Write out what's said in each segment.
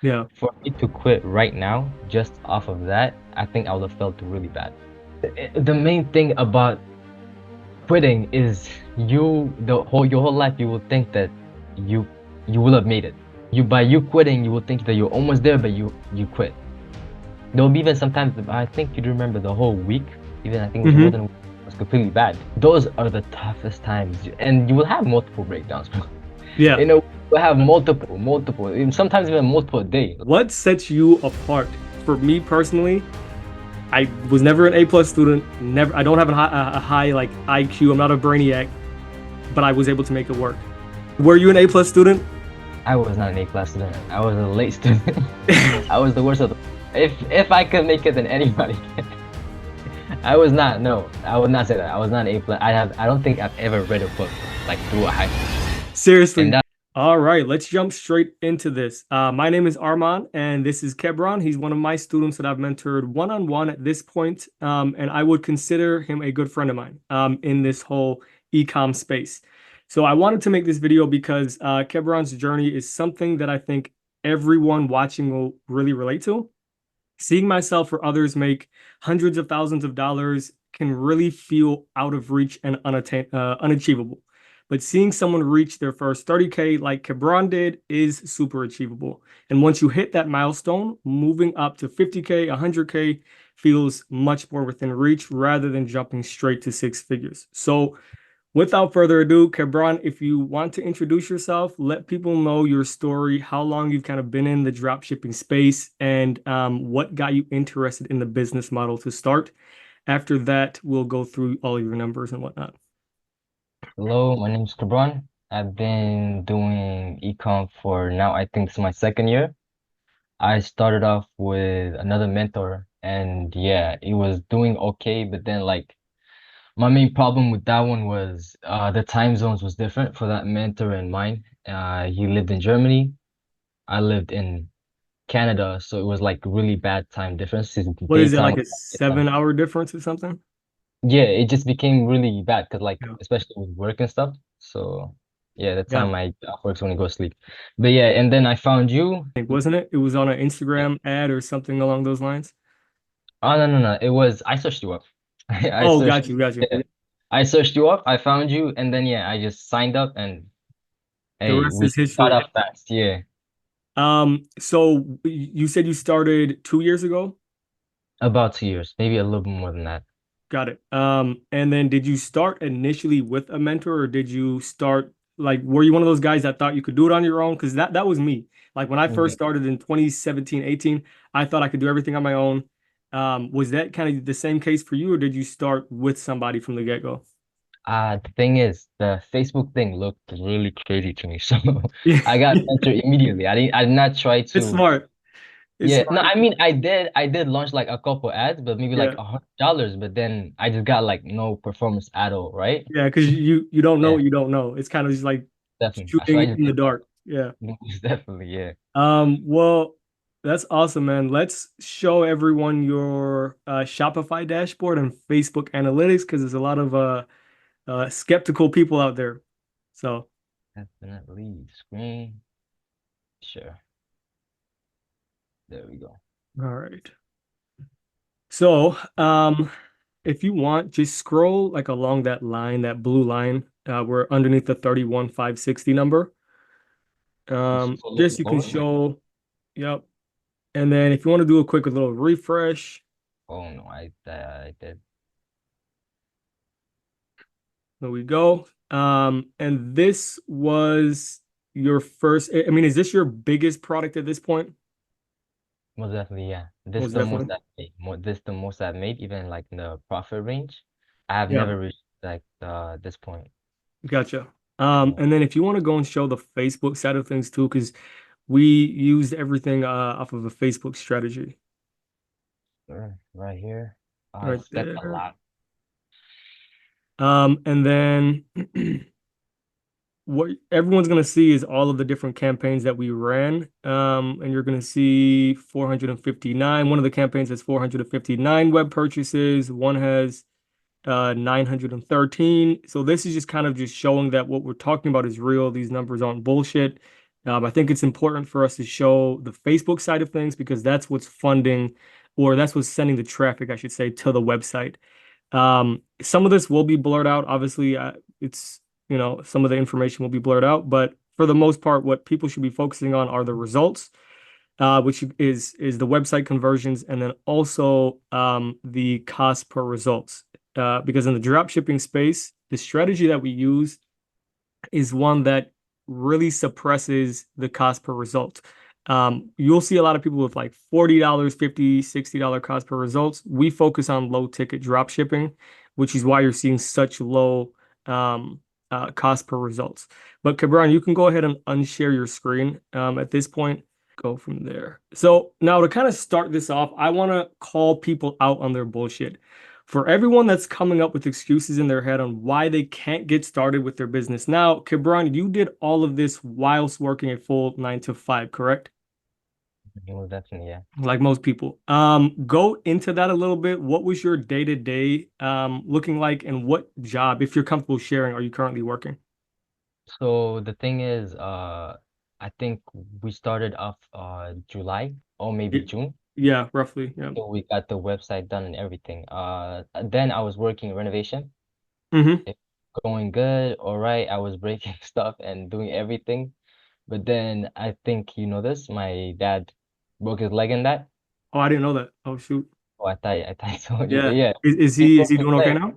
Yeah. For me to quit right now, just off of that, I think I would have felt really bad. The main thing about quitting is your whole life you will think that you you will have made it. By you quitting, you will think that you're almost there, but you quit. There'll be even sometimes I think you'd remember the whole week, even I think it was more Hmm. than a week, was completely bad. Those are the toughest times, and you will have multiple breakdowns. Yeah. You'll have multiple, and sometimes even multiple a day. What sets you apart? For me personally, I was never an A plus student. Never. I don't have a high like IQ. I'm not a brainiac, but I was able to make it work. Were you an A plus student? I was not an A-class student. I was a late student. I was the worst of the. If I could make it, then anybody can. I was not. No, I would not say that. I was not an A-plus. I don't think I've ever read a book like through a high school, and Seriously. that. All right, let's jump straight into this. My name is Arman, and this is Kebron. He's one of my students that I've mentored one-on-one at this point, and I would consider him a good friend of mine in this whole e-com space. So I wanted to make this video because Kebron's journey is something that I think everyone watching will really relate to. Seeing myself or others make hundreds of thousands of dollars can really feel out of reach and unachievable. But seeing someone reach their first 30K like Kebron did is super achievable. And once you hit that milestone, moving up to 50K, 100K feels much more within reach rather than jumping straight to six figures. So without further ado, Kebron, if you want to introduce yourself, let people know your story, how long you've kind of been in the drop shipping space, and what got you interested in the business model to start. After that, we'll go through all your numbers and whatnot. Hello, my name is Kabran. I've been doing ecom for now. I think this is my second year. I started off with another mentor, and yeah, it was doing okay. But then, like, my main problem with that one was the time zones was different for that mentor and mine. He lived in Germany. I lived in Canada, so it was like really bad time differences. What is it, Daytime like was a nighttime. 7 hour difference or something? Yeah, it just became really bad because like Yeah. especially with work and stuff. So yeah, the Yeah. time I off works when I go to sleep. But yeah, and then I found you. I think, wasn't it? It was on an Yeah. Instagram ad or something along those lines. Oh no. It was I searched you up. I Oh, searched got you, got you. yeah. I searched you up, I found you, and then yeah, I just signed up and The hey, rest we is got history. up fast. Yeah. So you said you started 2 years ago? About 2 years, maybe a little bit more than that. Got it. And then did you start initially with a mentor or did you start like were you one of those guys that thought you could do it on your own? Because that was me. Like when I first Yeah. started in 2017, 18, I thought I could do everything on my own. Was that kind of the same case for you, or did you start with somebody from the get-go? The thing is, the Facebook thing looked really crazy to me, so Yeah, I got mentored immediately. I did not try it's to. smart. It's Yeah, no, smart. I mean I did launch like a couple ads, but maybe like Yeah. $100, but then I just got like no performance at all, right? Yeah, because you don't know Yeah, what you don't know. It's kind of just like definitely. So shooting I just in the did dark. Yeah. definitely, yeah. Well, that's awesome, man. Let's show everyone your Shopify dashboard and Facebook analytics because there's a lot of skeptical people out there. So, Definitely screen. Sure. There we go. all right. So, if you want, just scroll like along that line, that blue line, we're underneath the 31,560 number. Just a little Just bit you can lower. show, yep. And then if you want to do a quick little refresh, Oh no, I did. there we go. And this was your first, I mean, is this your biggest product at this point? Most definitely, yeah. This Most the most definitely. I've made. This the most I've made, even like in the profit range. I have Yeah, never reached like this point. gotcha. Yeah. And then if you want to go and show the Facebook side of things too, because we used everything off of a Facebook strategy Sure. Right here. right That's a there. lot. And then what everyone's gonna see is all of the different campaigns that we ran. And you're gonna see 459. One of the campaigns has 459 web purchases. One has 913. So this is just kind of just showing that what we're talking about is real. These numbers aren't bullshit. I think it's important for us to show the Facebook side of things because that's what's funding, or that's what's sending the traffic, I should say, to the website. Some of this will be blurred out. Obviously, it's, some of the information will be blurred out, but for the most part, what people should be focusing on are the results, which is the website conversions, and then also the cost per results. Because in the drop shipping space, the strategy that we use is one that really suppresses the cost per result. You'll see a lot of people with like $40, $50, $60 cost per results. We focus on low ticket drop shipping, which is why you're seeing such low cost per results. But Cabran, you can go ahead and unshare your screen at this point. Go from there. So now to kind of start this off, I want to call people out on their bullshit. For everyone that's coming up with excuses in their head on why they can't get started with their business. Now, Kibran, you did all of this whilst working a full 9 to 5, correct? Most definitely, yeah. Like most people. Go into that a little bit. What was your day-to-day looking like, and what job, if you're comfortable sharing, are you currently working? So the thing is, I think we started off July or maybe Y- June. Yeah, roughly. Yeah. So we got the website done and everything. Then I was working renovation. Mm-hmm. It going good, all right. I was breaking stuff and doing everything. But then I think you know this, my dad broke his leg in that. Oh, I didn't know that. Oh, shoot. Oh, I thought I told you, but Yeah. yeah, Is he he is broke he his doing okay leg. now?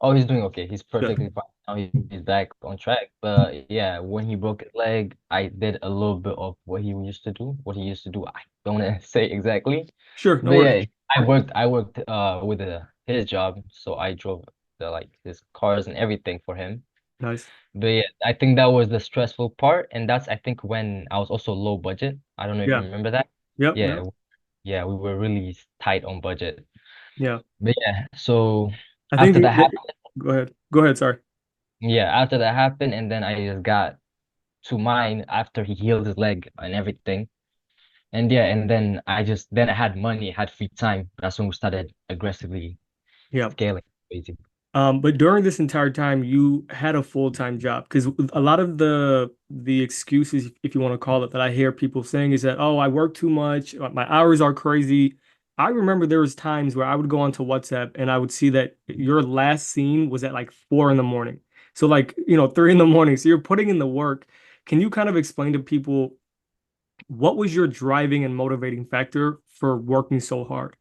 Oh, he's doing okay. He's Good. perfectly fine. Now he's back on track. But yeah, when he broke his leg, I did a little bit of what he used to do. What he used to do, I don't want to say exactly. Sure, no But worries. yeah, I worked with his job, so I drove the like his cars and everything for him. Nice. But yeah, I think that was the stressful part, and that's I think when I was also low budget. I don't know if you Yeah. remember that. Yep. Yeah, Yep. yeah, we were really tight on budget. Yeah. But yeah, so I think after that happened. go ahead. Go ahead. Sorry. Yeah, after that happened, and then I just got to mine after he healed his leg and everything. And yeah, and then I had money, had free time. That's when we started aggressively Yeah. scaling. Basically. But during this entire time, you had a full-time job because a lot of the excuses, if you want to call it, that I hear people saying is that, oh, I work too much, my hours are crazy. I remember there was times where I would go onto WhatsApp and I would see that your last scene was at like 4 in the morning. So like, 3 in the morning. So you're putting in the work. Can you kind of explain to people what was your driving and motivating factor for working so hard?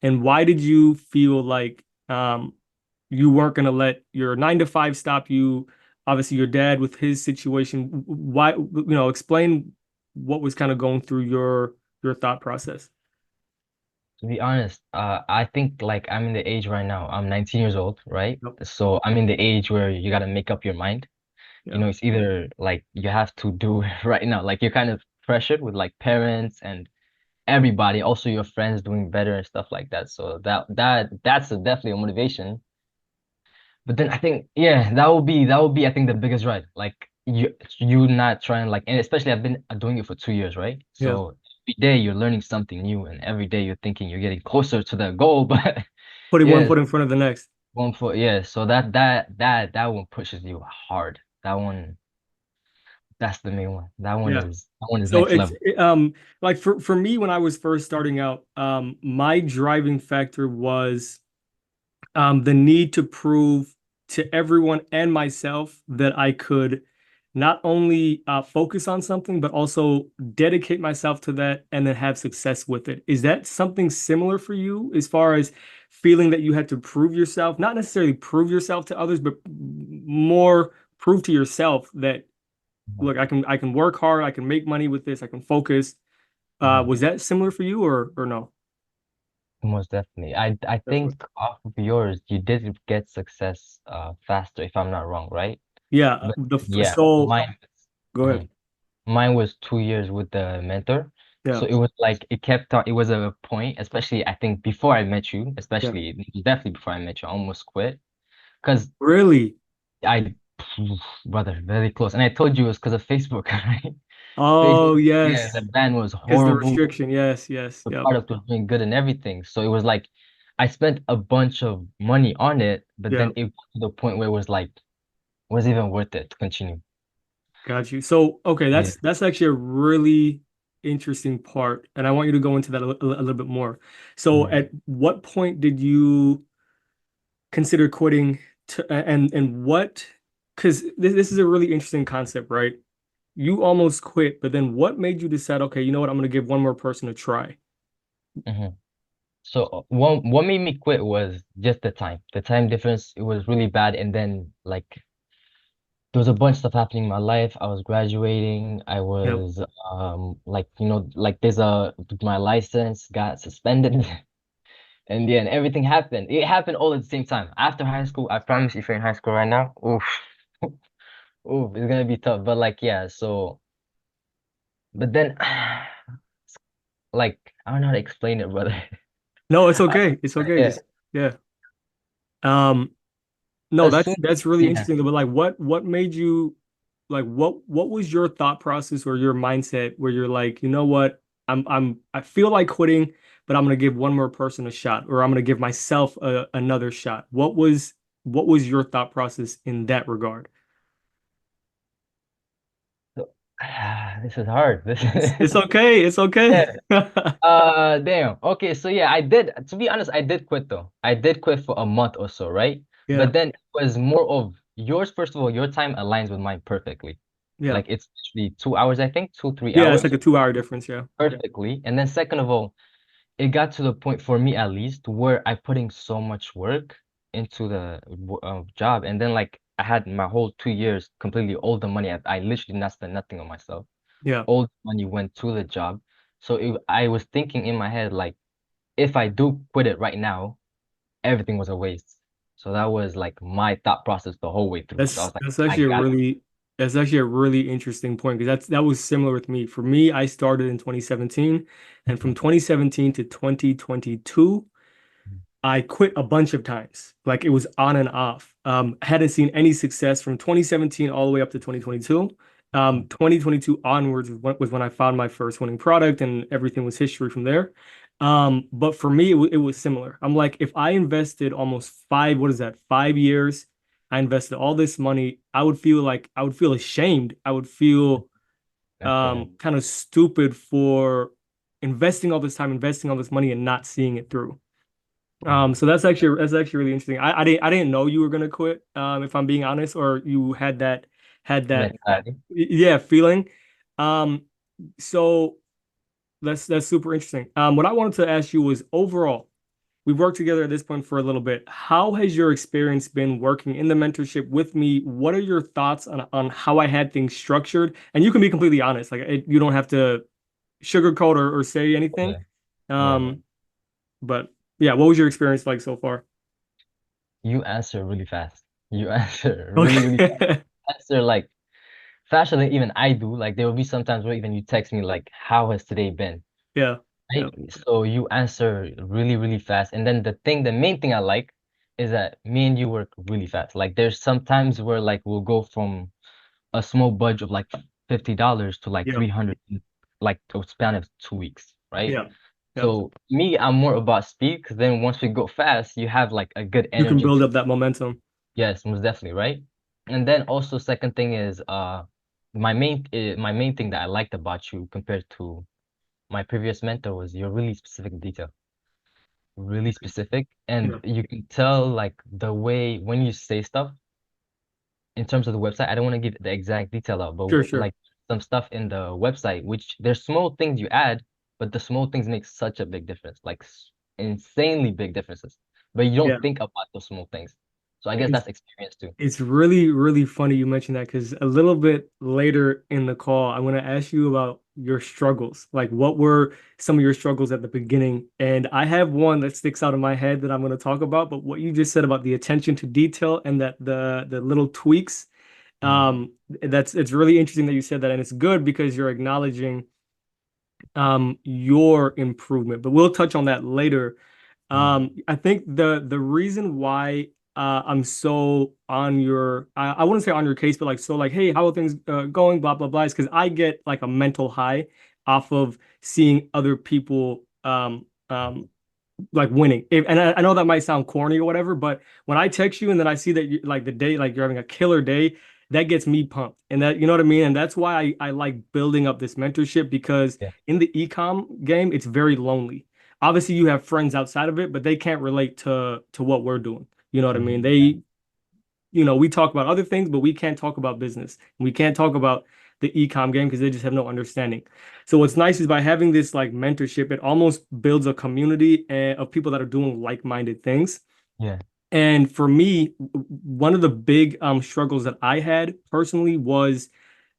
And why did you feel like you weren't going to let your 9 to 5 stop you? Obviously, your dad with his situation. Why, explain what was kind of going through your thought process. To be honest, I think like I'm in the age right now. I'm 19 years old, right? Yep. So I'm in the age where you gotta make up your mind. You Yeah. know, it's either like you have to do it right now. Like you're kind of pressured with like parents and everybody, also your friends doing better and stuff like that. So definitely a motivation. But then I think, yeah, that would be I think the biggest right. Like you not trying like, and especially I've been doing it for 2 years, right? Yeah. So every day you're learning something new, and every day you're thinking you're getting closer to the goal. But Putting one yeah, foot in front of the next. one foot, yeah. So that one pushes you hard. That one, that's the main one. Yeah. That one is So next it's level. like for me when I was first starting out, my driving factor was the need to prove to everyone and myself that I could not only focus on something, but also dedicate myself to that and then have success with it. Is that something similar for you as far as feeling that you had to prove yourself, not necessarily prove yourself to others, but more prove to yourself that, look, I can work hard, I can make money with this, I can focus. Mhm. Was that similar for you or no? Most definitely. I Definitely. think off of yours, you did get success faster, if I'm not wrong, right? Yeah. But yeah, So go ahead. mhm. Mine was 2 years with the mentor. Yeah. So it was like it kept on, it was a point, especially I think before I met you, Yeah. especially it was definitely before I met you, I almost quit. Because Really? I brother, very close. And I told you it was because of Facebook, right? Oh, Facebook, yeah, the yes. ban was Because the horrible. restriction. Yes, yes. The Yep. product was doing good and everything. So it was like I spent a bunch of money on it, but Yeah. then it got to the point where it was like, was it even worth it to continue? Got you. So, okay, Yeah. that's actually a really interesting part, and I want you to go into that a little bit more. So, Mhm. at what point did you consider quitting and what, because this is a really interesting concept, right? You almost quit, but then what made you decide, okay, you know what, I'm going to give one more person a try? Mhm. So what made me quit was just the time. The time difference, it was really bad. And then like there was a bunch of stuff happening in my life. I was graduating. I Yep. was like like there's a my license got suspended. And then everything happened. It happened all at the same time. After high school, I promise if you're in high school right now, oof, oof, it's gonna be tough. But like yeah, so but then like I don't know how to explain it, brother. No, it's okay. It's okay. Yeah. Just yeah. Um, no, As that's soon that's really yeah. interesting. But like, what made you like what was your thought process or your mindset where you're like, you know what, I feel like quitting, but I'm gonna give one more person a shot, or I'm gonna give myself another shot. What was your thought process in that regard? So, this is hard. This It's okay. It's okay. yeah. Damn. Okay, so yeah, I did, to be honest, I did quit though. I did quit for a month or so, right? Yeah. But then it was more of yours, first of all, your time aligns with mine perfectly. Yeah. Like it's actually 2 hours, I think, two, three Yeah. It's like hours a 2 hour difference. Yeah. perfectly. And then second of all, it got to the point for me at least where I putting so much work into the job. And then like I had my whole 2 years completely all the money. I literally not spent nothing on myself. Yeah. All the money went to the job. So I was thinking in my head, like, if I do quit it right now, everything was a waste. So that was like my thought process the whole way through. So I That's was like, that's I actually a got really that's actually a really interesting point because that was similar with me. For me, I started in 2017, and from 2017 to 2022, I quit a bunch of times. Like it was on and off. Hadn't seen any success from 2017 all the way up to 2022. 2022 onwards was when I found my first winning product, and everything was history from there. But for me, it was similar. I'm like, if I invested almost what is that, 5 years, I invested all this money, I would feel ashamed. I would feel definitely. kind of stupid for investing all this time, investing all this money, and not seeing it through. Mhm. So that's actually really interesting. I didn't know you were gonna quit, if I'm being honest, or you had that Mentality. yeah feeling. Um, so that's super interesting. What I wanted to ask you was overall, we've worked together at this point for a little bit. How has your experience been working in the mentorship with me? What are your thoughts on how I had things structured? And you can be completely honest, like you don't have to sugarcoat or say anything. Yeah. Yeah. Um, but yeah, what was your experience like so far? You answer really fast. You answer really, really fast. Okay. Answer like faster than even I do. Like there will be sometimes where even you text me like, how has today been? Yeah. Right? Yeah. So you answer really, really fast. And then the main thing I like is that me and you work really fast. Like there's some times where like we'll go from a small budget of like $50 to like Yeah. 300 in like a span of 2 weeks, right? Yeah. Yeah. So me, I'm more about speed because then once we go fast, you have like a good You can energy. build up that momentum. Yes, most definitely, right? And then also second thing is my main thing that I liked about you compared to my previous mentor was you're really specific in detail, really specific, and Yeah. you can tell like the way when you say stuff in terms of the website. I don't want to give the exact detail out, but Sure, sure. like some stuff in the website, which there's small things you add, but the small things make such a big difference, like insanely big differences. But you Yeah. don't think about those small things. So I guess It's that's experience too. it's really, really funny you mentioned that because a little bit later in the call, I'm going to ask you about your struggles. Like, what were some of your struggles at the beginning? And I have one that sticks out in my head that I'm going to talk about. But what you just said about the attention to detail and that the little tweaks, Mm, it's really interesting that you said that, and it's good because you're acknowledging your improvement. But we'll touch on that later. mm, I think the reason why I'm so on your I wouldn't say on your case, but like so like, hey, how are things going? Blah blah blah. Is because I get like a mental high off of seeing other people like winning. And I know that might sound corny or whatever, but when I text you and then I see that you like the day like you're having a killer day, that gets me pumped. And that, you know what I mean? And that's why I like building up this mentorship because Yeah. in the ecom game, it's very lonely. Obviously, you have friends outside of it, but they can't relate to what we're doing. You know what I mean? Yeah. We talk about other things, but we can't talk about business. We can't talk about the ecom game because they just have no understanding. So what's nice is by having this like mentorship, it almost builds a community of people that are doing like-minded things. Yeah. And for me, one of the big struggles that I had personally was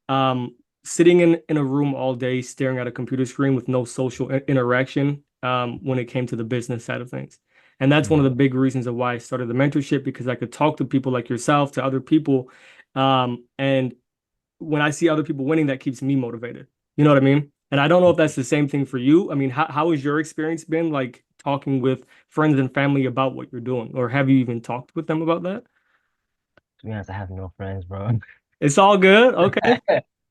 um, sitting in a room all day, staring at a computer screen with no social interaction when it came to the business side of things. And that's one Yeah. of the big reasons of why I started the mentorship because I could talk to people like yourself, to other people. And when I see other people winning, that keeps me motivated. You know what I mean? And I don't know if that's the same thing for you. I mean, how has your experience been like talking with friends and family about what you're doing? Or have you even talked with them about that? To be honest, I have no friends, bro. It's all good. Okay.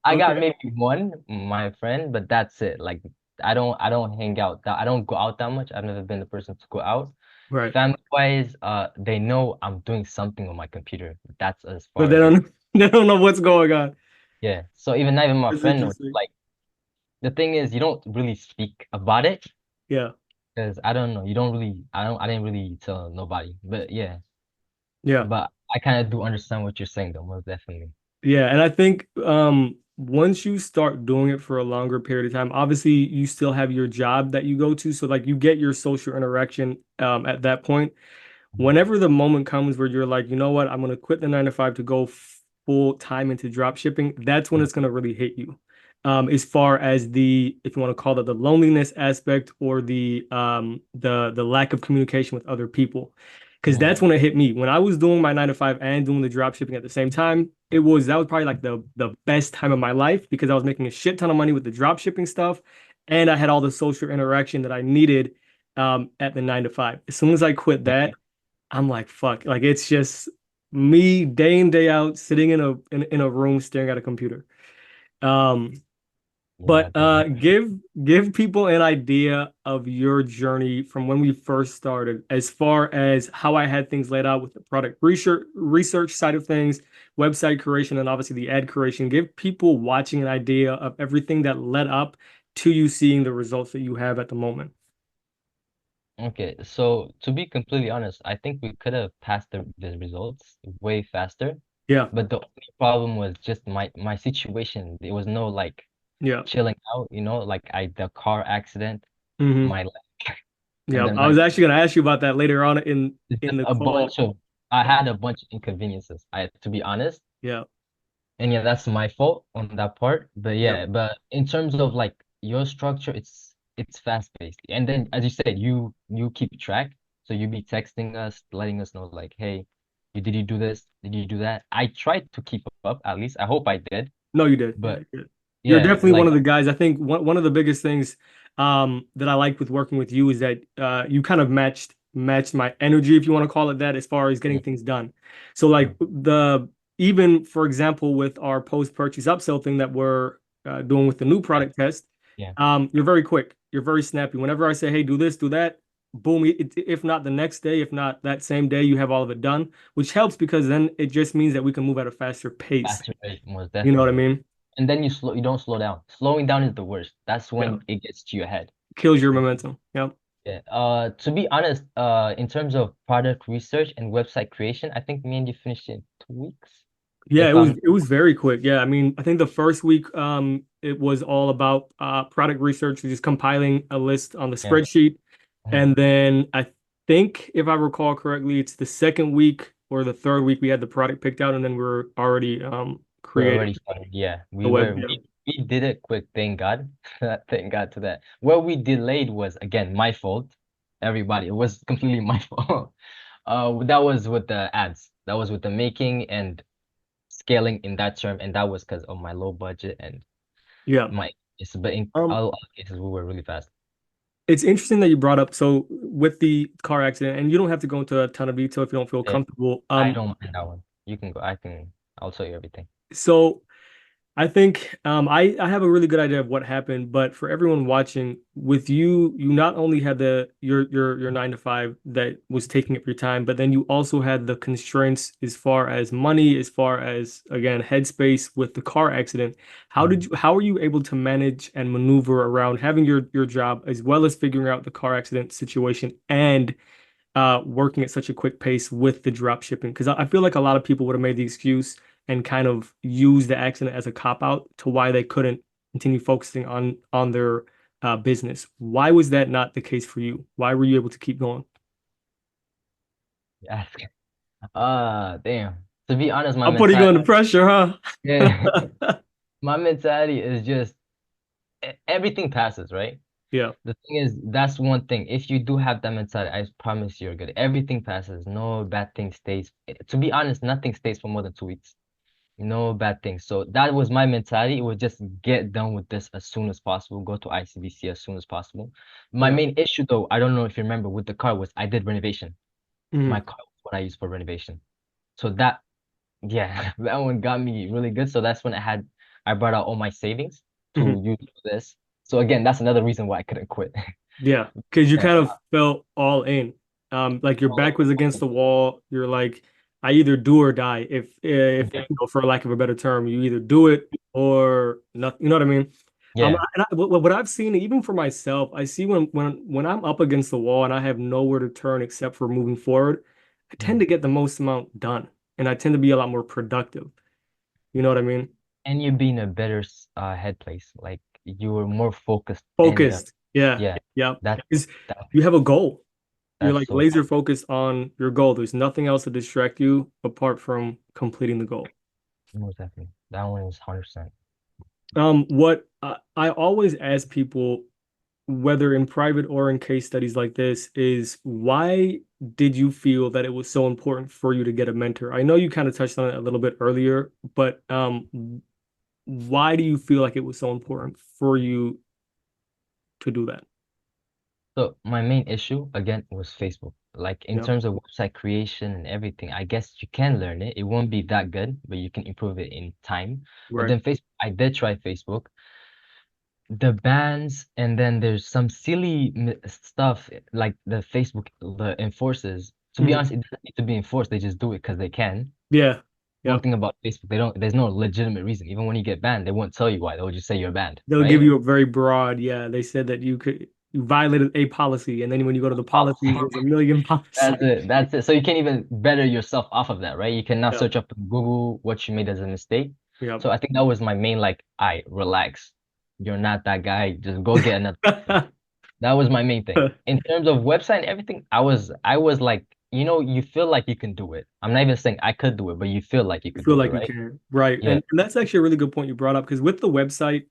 I got Okay. maybe one, my friend, but that's it. Like I don't hang out. I don't go out that much. I've never been the person to go out. Right. Family wise, they know I'm doing something on my computer. That's as But far as it. they don't know what's going on. Yeah. So even not even my That's friend knows. interesting. Like the thing is, you don't really speak about it Yeah. because I don't know. You don't really. I didn't really tell nobody. But yeah. Yeah. But I kind of do understand what you're saying though, most definitely. Yeah, and I think once you start doing it for a longer period of time, obviously you still have your job that you go to, so like you get your social interaction at that point. Mhm. Whenever the moment comes where you're like, you know what, I'm gonna quit the 9 to 5 to go full time into drop shipping, that's when Yeah. it's gonna really hit you. As far as the, if you want to call it the loneliness aspect or the lack of communication with other people. Because Yeah. that's when it hit me. When I was doing my 9 to 5 and doing the drop shipping at the same time, that was probably like the best time of my life because I was making a shit ton of money with the drop shipping stuff, and I had all the social interaction that I needed at the 9 to 5. As soon as I quit Yeah. that, I'm like, fuck. Like it's just me day in, day out, sitting in a room staring at a computer. Um, Yeah. but I think give people an idea of your journey from when we first started, as far as how I had things laid out with the product research side of things, website creation, and obviously the ad creation. Give people watching an idea of everything that led up to you seeing the results that you have at the moment. Okay, so to be completely honest, I think we could have passed the results way faster, Yeah, but the only problem was just my situation. There was no like yeah. chilling out, like I the car accident, Hmm. my leg, and Yeah, then I was like actually going to ask you about that later on it's in just the a call. bunch of I Yeah, had a bunch of inconveniences, to be honest. yeah, And yeah, that's my fault on that part. But yeah. yeah, but in terms of like your structure, it's fast paced. And then as you said, you keep track. So you be texting us, letting us know like, hey, did you do this? Did you do that? I tried to keep up at least. I hope I did. No, you did. Yeah, But you did. You're yeah, definitely one like of the guys. I think one of the biggest things that I liked with working with you is that you kind of matched my energy, if you want to call it that, as far as getting yeah, things done. So like the even for example with our post-purchase upsell thing that we're doing with the new yeah, product test, yeah. you're very quick. You're very snappy. Whenever I say, hey, do this, do that, boom. If not the next day, if not that same day, you have all of it done, which helps because then it just means that we can move at a faster pace. Faster rate, most You know what I definitely. mean? And then you don't slow down. Slowing down is the worst. That's Yeah. when it gets to your head. Kills your momentum. Yeah. Yeah. To be honest, in terms of product research and website creation, I think me and you finished in 2 weeks. Yeah, If I'm, it was very quick. Yeah. I mean, I think the first week it was all about product research, just compiling a list on the yeah. spreadsheet. Mhm. And then I think if I recall correctly, it's the second week or the third week we had the product picked out and then we're already We're creating already started. Yeah, the web. Yeah. we did it quick. Thank God. Thank God to that. What we delayed was again my fault. Everybody, it was completely my fault. That was with the ads. That was with the making and scaling in that term, and that was because of my low budget and Yeah. my. It's but in Um, all other cases we were really fast. it's interesting that you brought up so with the car accident, and you don't have to go into a ton of detail if you don't feel Yeah, comfortable. I don't mind that one. You can go. I'll tell you everything. So I think I have a really good idea of what happened, but for everyone watching, with you, you not only had your 9 to 5 that was taking up your time, but then you also had the constraints as far as money, as far as again headspace with the car accident. Mhm. How were you able to manage and maneuver around having your job as well as figuring out the car accident situation and working at such a quick pace with the drop shipping? Because I feel like a lot of people would have made the excuse and kind of used the accident as a cop out to why they couldn't continue focusing on their business. Why was that not the case for you? Why were you able to keep going? Ask. Damn. To be honest, my I'm putting you mentality, under pressure, huh? yeah, my mentality is just everything passes, right? Yeah. The thing is, that's one thing. If you do have that mentality, I promise you're good. Everything passes. No bad thing stays. To be honest, nothing stays for more than 2 weeks. No bad things. So that was my mentality. It was just get done with this as soon as possible. Go to ICBC as soon as possible. My Yeah. main issue, though, I don't know if you remember, with the car was I did renovation. My Mhm. car was what I used for renovation. So that, yeah, that one got me really good. So that's when I brought out all my savings Mhm. to use for this. So again, that's another reason why I couldn't quit. Yeah, because you Yeah. kind of felt all in. Like your back was against the wall. You're like, I either do or die. If Mhm. for lack of a better term, you either do it or not. You know what I mean? Yeah. What I've seen, even for myself, I see when I'm up against the wall and I have nowhere to turn except for moving forward, I tend Mhm. to get the most amount done, and I tend to be a lot more productive. You know what I mean? And you be in a better head place. Like you were more focused and Focused. Yeah. yeah, Yeah. that Because that you have a goal. You're that's like so laser focused on your goal. There's nothing else to distract you apart from completing the goal. most definitely. That one is 100%. What I always ask people, whether in private or in case studies like this, is why did you feel that it was so important for you to get a mentor? I know you kind of touched on it a little bit earlier, but why do you feel like it was so important for you to do that? So my main issue again was Facebook. Like in Yeah, terms of website creation and everything, I guess you can learn it. It won't be that good, but you can improve it in time. But right. then Facebook, I did try Facebook. The bans, and then there's some silly stuff like the Facebook the enforces. To be Mhm. honest, it doesn't need to be enforced. They just do it because they can. Yeah, One yeah. thing about Facebook, they don't. There's no legitimate reason. Even when you get banned, they won't tell you why. They'll just say you're banned, They'll give right? you a very broad, yeah. They said that you violated a policy, and then when you go to the policies, there's a million policies. That's it. That's it. So you can't even better yourself off of that, right? You can now Yeah, search up in Google what you made as a mistake. yeah. So I think that was my main like, I relax. You're not that guy. Just go get another. That was my main thing. In terms of website and everything, I was like, you feel like you can do it. I'm not even saying I could do it, but you feel like you You could feel do it, like you right? can, right? Yeah, And that's actually a really good point you brought up because with the website,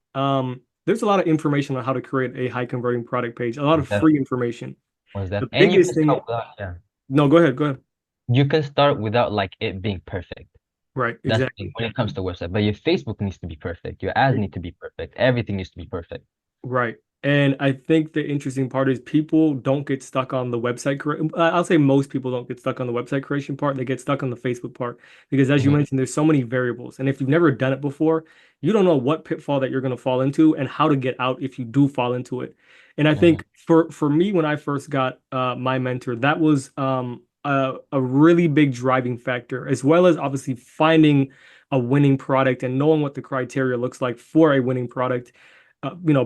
there's a lot of information on how to create a high converting product page, a lot was of that free information. was that. The And you biggest can thing, start without, yeah. no, go ahead, go ahead. You can start without like it being perfect. Right, That's the thing exactly. when it comes to website. But your Facebook needs to be perfect. Your ads need to be perfect. Everything needs to be perfect. Right. And I think the interesting part is people don't get stuck on the website. I'll say most people don't get stuck on the website creation part. They get stuck on the Facebook part because, as you Mhm. mentioned, there's so many variables. And if you've never done it before, you don't know what pitfall that you're going to fall into and how to get out if you do fall into it. And I Mhm. think for me, when I first got my mentor, that was a really big driving factor, as well as obviously finding a winning product and knowing what the criteria looks like for a winning product.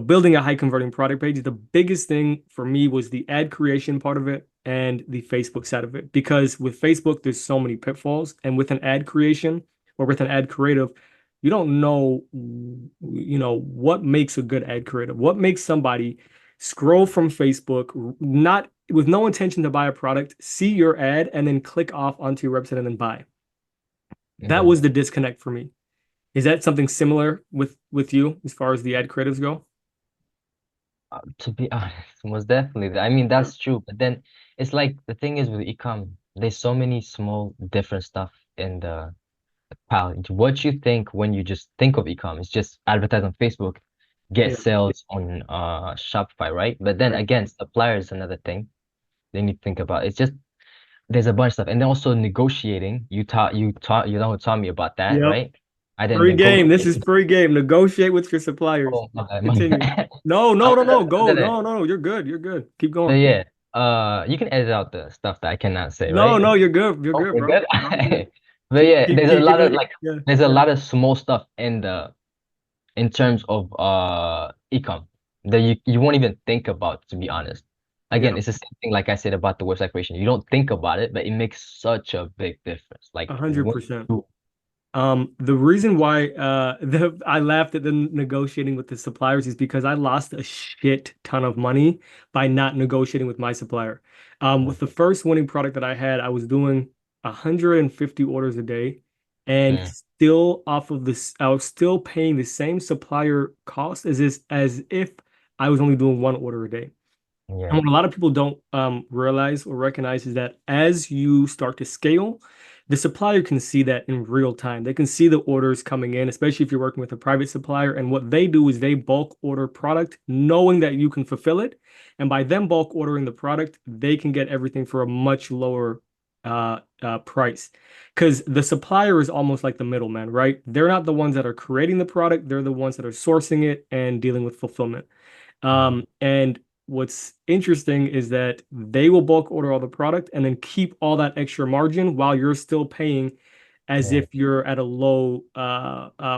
Building a high converting product page, the biggest thing for me was the ad creation part of it and the Facebook side of it. Because with Facebook, there's so many pitfalls. And with an ad creation or with an ad creative, you don't know, what makes a good ad creative, what makes somebody scroll from Facebook, not with no intention to buy a product, see your ad, and then click off onto your website and then buy. That Yeah. was the disconnect for me. Is that something similar with you as far as the ad creatives go? To be honest, most definitely. I mean, that's true. But then it's like the thing is with e-com, there's so many small different stuff in the pile. What you think when you just think of e-com is just advertise on Facebook, get Yeah, sales on Shopify, right? But then right. again, supplier is another thing they need to think about. It's just there's a bunch of stuff. And then also negotiating. You taught me about that, Yep. right? I didn't Free game. This is negotiate. free game. Negotiate with your suppliers. Oh, my bad, my Continue. bad. No, I no, no, no. Go. did No, it. no. You're good. You're good. Keep So going. yeah, you can edit out the stuff that I cannot say, No, right? no, you're good. You're Oh, good, we're bro. good. No, you're good. But yeah, Keep giving it. Yeah, there's a yeah. lot of small stuff in the in terms of e-com that you won't even think about, to be honest. Yeah. Again, it's the same thing like I said about the website creation. You don't think about it, but it makes such a big difference. Like A hundred when percent. you The reason why I laughed at the negotiating with the suppliers is because I lost a shit ton of money by not negotiating with my supplier. mm, With the first winning product that I had, I was doing 150 orders a day, and mm, still off of this, I was still paying the same supplier cost as if I was only doing one order a day. And yeah, what a lot of people don't realize or recognize is that as you start to scale, the supplier can see that in real time. They can see the orders coming in, especially if you're working with a private supplier. And what they do is they bulk order product, knowing that you can fulfill it. And by them bulk ordering the product, they can get everything for a much lower price. Because the supplier is almost like the middleman, right? They're not the ones that are creating the product, they're the ones that are sourcing it and dealing with fulfillment. mm, And what's interesting is that they will bulk order all the product and then keep all that extra margin while you're still paying as yeah. if you're at a low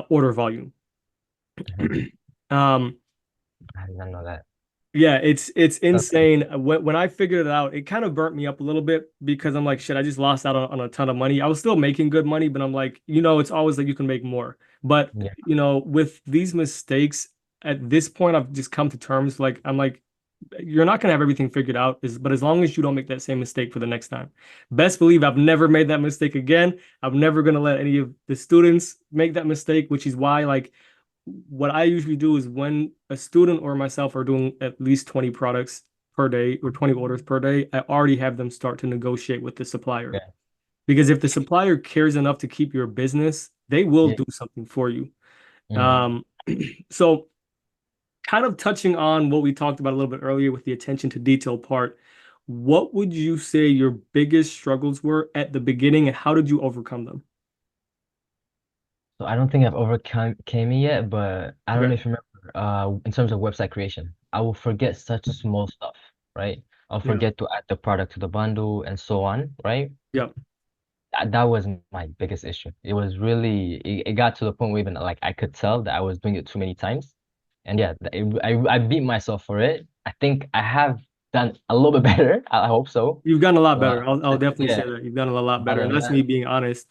order volume. Mhm. Um, I did not know that. yeah, it's Okay. insane. When I figured it out, it kind of burnt me up a little bit because I'm like, shit, I just lost out on a ton of money. I was still making good money, but I'm like, it's always like you can make more. But, Yeah, with these mistakes, at this point, I've just come to terms like I'm like, you're not gonna have everything figured out, but as long as you don't make that same mistake for the next time. Best believe I've never made that mistake again. I'm never gonna let any of the students make that mistake, which is why like what I usually do is when a student or myself are doing at least 20 products per day or 20 orders per day, I already have them start to negotiate with the supplier. yeah, Because if the supplier cares enough to keep your business, they will yeah. do something for you. Mm. Um, so kind of touching on what we talked about a little bit earlier with the attention to detail part, what would you say your biggest struggles were at the beginning and how did you overcome them? So I don't think I've overcome came it yet, but I don't Okay. know if you remember, in terms of website creation, I will forget such small stuff, right? I'll Yeah. forget to add the product to the bundle and so on, right? Yep. That was my biggest issue. It was really, it got to the point where even like I could tell that I was doing it too many times. And yeah, I beat myself for it. I think I have done a little bit better. I hope so. You've gotten a lot Uh, better. I'll definitely say yeah, that you've gotten a lot but better, other and than that's that, me being honest.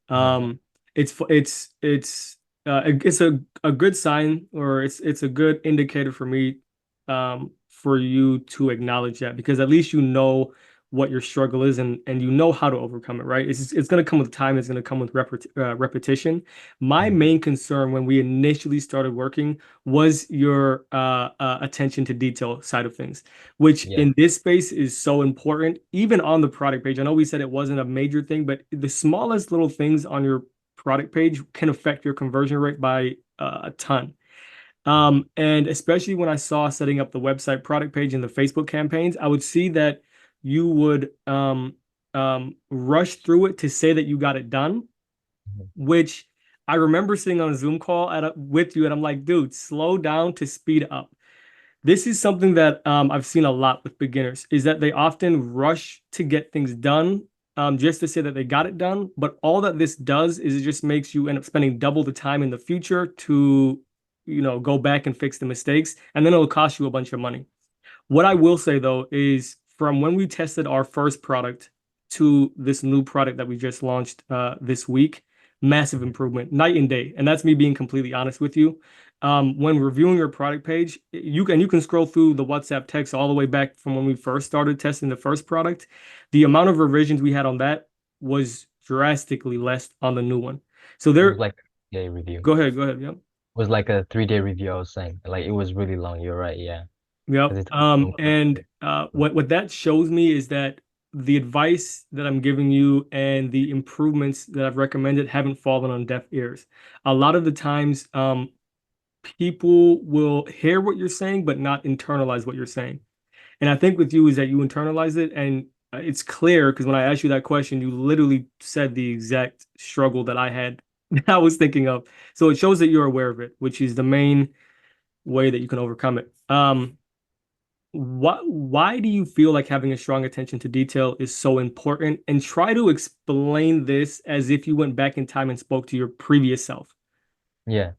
mm, Um, it's a good sign, or it's a good indicator for me, for you to acknowledge that because at least you know what your struggle is and you know how to overcome it, right? It's going to come with time. It's going to come with repetition. My mm, main concern when we initially started working was your attention to detail side of things, which yeah, in this space is so important, even on the product page. I know we said it wasn't a major thing, but the smallest little things on your product page can affect your conversion rate by a ton. And especially when I saw setting up the website product page and the Facebook campaigns, I would see that you would rush through it to say that you got it done, mhm, which I remember sitting on a Zoom call with you, and I'm like, dude, slow down to speed up. This is something that I've seen a lot with beginners is that they often rush to get things done just to say that they got it done. But all that this does is it just makes you end up spending double the time in the future to, go back and fix the mistakes, and then it'll cost you a bunch of money. What I will say though is from when we tested our first product to this new product that we just launched this week, massive mhm. improvement, night and day. And that's me being completely honest with you. When reviewing your product page, you can scroll through the WhatsApp text all the way back from when we first started testing the first product. The amount of revisions we had on that was drastically less on the new one. So It was there, like a day review. go ahead. Yeah. It was like a 3-day review, I was saying. Like it was really long. You're right, yeah. Yep. Because it took so long. And what that shows me is that the advice that I'm giving you and the improvements that I've recommended haven't fallen on deaf ears. A lot of the times, people will hear what you're saying, but not internalize what you're saying. And I think with you is that you internalize it, and it's clear because when I asked you that question, you literally said the exact struggle that I had I was thinking of. So it shows that you're aware of it, which is the main way that you can overcome it. Why do you feel like having a strong attention to detail is so important? And try to explain this as if you went back in time and spoke to your previous self. Yeah.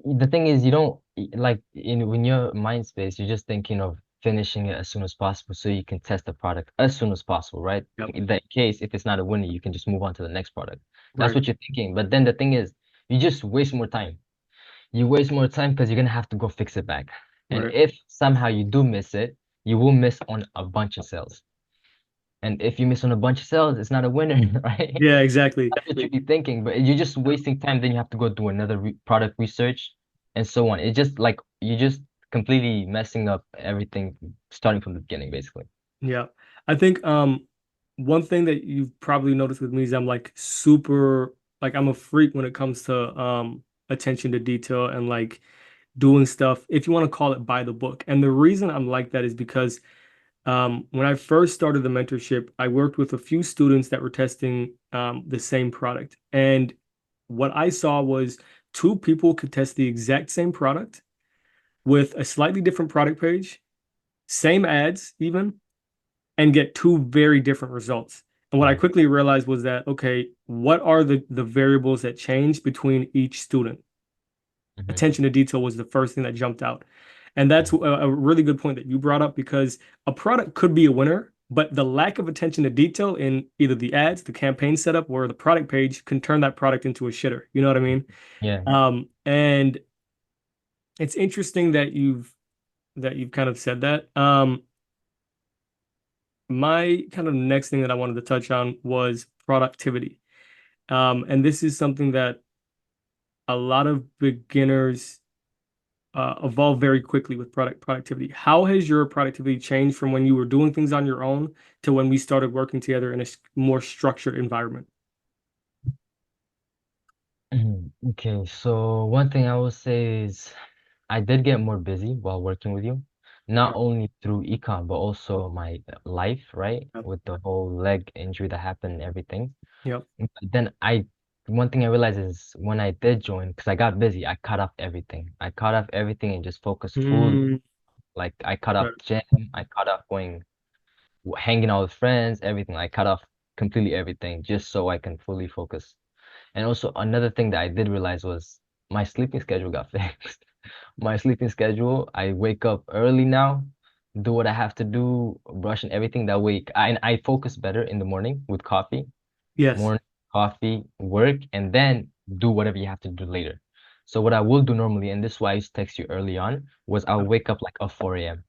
The thing is, you don't like in when your mind space, you're just thinking of finishing it as soon as possible so you can test the product as soon as possible, right? Yep. In that case, if it's not a winner, you can just move on to the next product. That's Right. what you're thinking. But then the thing is, you just waste more time. You waste more time because you're gonna have to go fix it back. And Right. if somehow you do miss it, you will miss on a bunch of sales. And if you miss on a bunch of sales, it's not a winner, right? Yeah, exactly. That's what you'd be thinking, but you're just wasting time. Then you have to go do another re product research and so on. It's just like you're just completely messing up everything starting from the beginning, basically. Yeah. I think one thing that you've probably noticed with me is I'm like super like I'm a freak when it comes to attention to detail and like doing stuff, if you want to call it by the book. And the reason I'm like that is because when I first started the mentorship, I worked with a few students that were testing the same product. And what I saw was two people could test the exact same product with a slightly different product page, same ads even, and get two very different results. And what I Mm, quickly realized was that, okay, what are the variables that change between each student? mhm, Attention to detail was the first thing that jumped out. And that's a really good point that you brought up because a product could be a winner, but the lack of attention to detail in either the ads, the campaign setup, or the product page can turn that product into a shitter. You know what I mean? yeah. And it's interesting that you've kind of said that. My kind of next thing that I wanted to touch on was productivity. And this is something that a lot of beginners evolve very quickly with productivity. How has your productivity changed from when you were doing things on your own to when we started working together in a more structured environment? Okay, so one thing I will say is I did get more busy while working with you, not Yep. only through econ, but also my life, right? Yep. With the whole leg injury that happened and everything. Yep. But then one thing I realized is when I did join, because I got busy, I cut off everything. I cut off everything and just focused full. Mm, Like I cut off right. gym, I cut off going hanging out with friends, everything. I cut off completely everything just so I can fully focus. And also another thing that I did realize was my sleeping schedule got fixed. My sleeping schedule, I wake up early now, do what I have to do, brush and everything. That way, I focus better in the morning with coffee, Yes. morning coffee, work, and then do whatever you have to do later. So what I will do normally, and this is why I used to text you early on, was I'll wake up like at 4 a.m.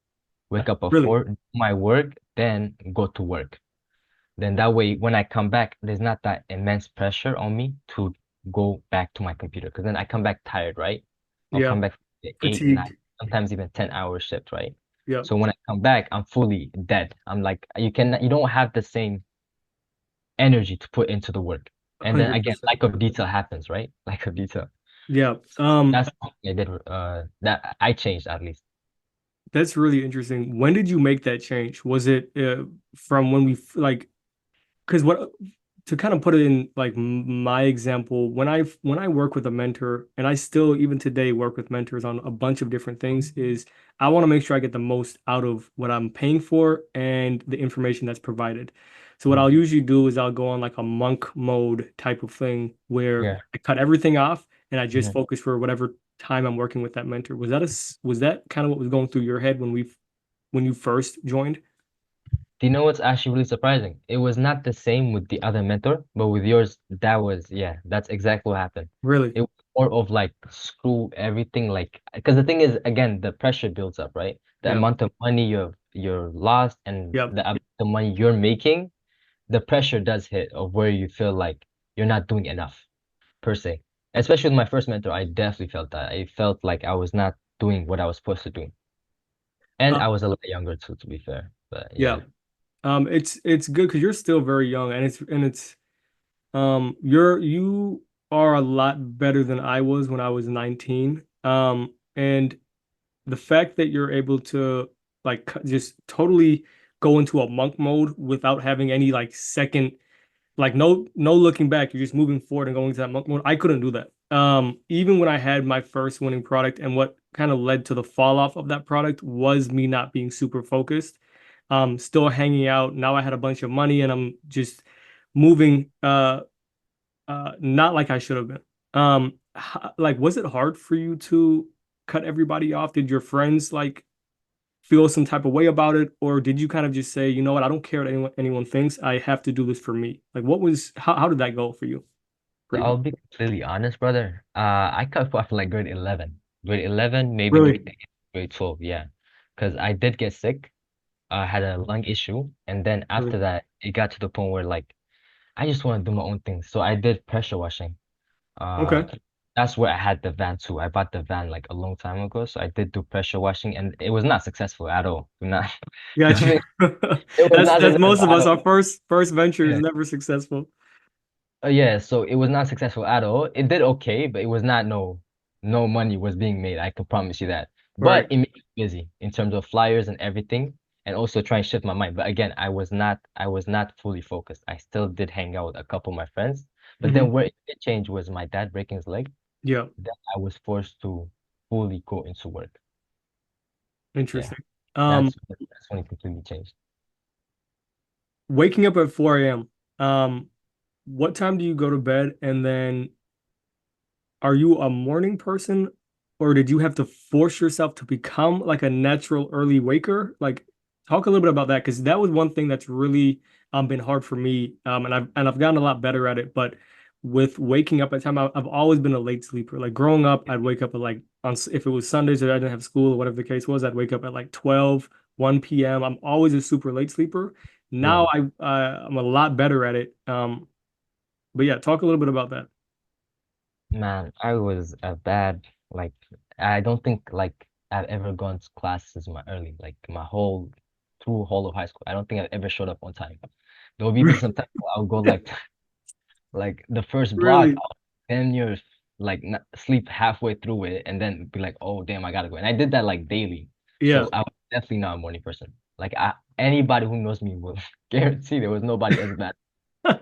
Wake up at Really? 4, do my work, then go to work. Then that way, when I come back, there's not that immense pressure on me to go back to my computer. Because then I come back tired, right? I'll Yeah. come back at 8, 9, Fatigued. sometimes even 10-hour shift, right? Yeah. So when I come back, I'm fully dead. I'm like, you don't have the same energy to put into the work. And then again, 100%. lack of detail happens, right? Lack of detail. Yeah. So that's something I did, that I changed at least. That's really interesting. When did you make that change? Was it from when we like because what to kind of put it in like my example, when I work with a mentor, and I still even today work with mentors on a bunch of different things, is I want to make sure I get the most out of what I'm paying for and the information that's provided. So what Mhm. I'll usually do is I'll go on like a monk mode type of thing where Yeah. I cut everything off and I just Mhm. focus for whatever time I'm working with that mentor. Was that kind of what was going through your head when you first joined? Do you know what's actually really surprising? It was not the same with the other mentor, but with yours, yeah, that's exactly what happened. Really? It was more of like screw everything, like because the thing is, again, the pressure builds up, right? The Yeah. amount of money you're lost and Yep. the amount of money you're making, the pressure does hit of where you feel like you're not doing enough per se. Especially with my first mentor, I definitely felt that. I felt like I was not doing what I was supposed to do. And Uh, I was a lot younger too, to be fair. But yeah. yeah. It's good because you're still very young, and it's you are a lot better than I was when I was 19. And the fact that you're able to like just totally go into a monk mode without having any like second like no looking back. You're just moving forward and going to that mode. I couldn't do that. Even when I had my first winning product, and what kind of led to the fall off of that product was me not being super focused. Still hanging out. Now I had a bunch of money and I'm just moving not like I should have been. Like was it hard for you to cut everybody off? Did your friends like feel some type of way about it, or did you kind of just say, you know what, I don't care what anyone thinks. I have to do this for me. Like, what was how did that go for you? So Pretty I'll much. be completely honest, brother. I cut off like grade 11. Grade 11, maybe Really? grade 12, yeah. Because I did get sick. I had a lung issue. And then Really? after that, it got to the point where like I just want to do my own thing. So I did pressure washing. Uh, Okay. that's where I had the van too. I bought the van like a long time ago. So I did do pressure washing and it was not successful at all. Do not, Gotcha. it was not That's successful most of at us. Our all. first venture is Yeah. never successful. Yeah, so it was not successful at all. It did okay, but it was not no money was being made. I can promise you that. But Right. it made me busy in terms of flyers and everything, and also trying to shift my mind. But again, I was not fully focused. I still did hang out with a couple of my friends, but Hmm. then where it did change was my dad breaking his leg. Yeah. Then I was forced to fully go into work. Yeah, Interesting. that's Um, that's when it completely changed. Waking up at 4 a.m. What time do you go to bed? And then are you a morning person, or did you have to force yourself to become like a natural early waker? Like, talk a little bit about that because that was one thing that's really been hard for me. And I've gotten a lot better at it. But with waking up at time, I've always been a late sleeper. Like growing up, I'd wake up at like if it was Sundays or I didn't have school or whatever the case was, I'd wake up at like 12, 1 p.m. I'm always a super late sleeper. Yeah. Now I'm a lot better at it. But yeah, talk a little bit about that. Man, I was a bad, like, I don't think, like, I've ever gone to classes like, my through whole of high school. I don't think I've ever showed up on time. There will be sometimes I'll go, like, the first block, Really? I'll damn near, like, not, sleep halfway through it, and then be like, oh, damn, I gotta go. And I did that, like, daily. Yeah. So I was definitely not a morning person. Like, anybody who knows me will guarantee there was nobody as bad. Yeah,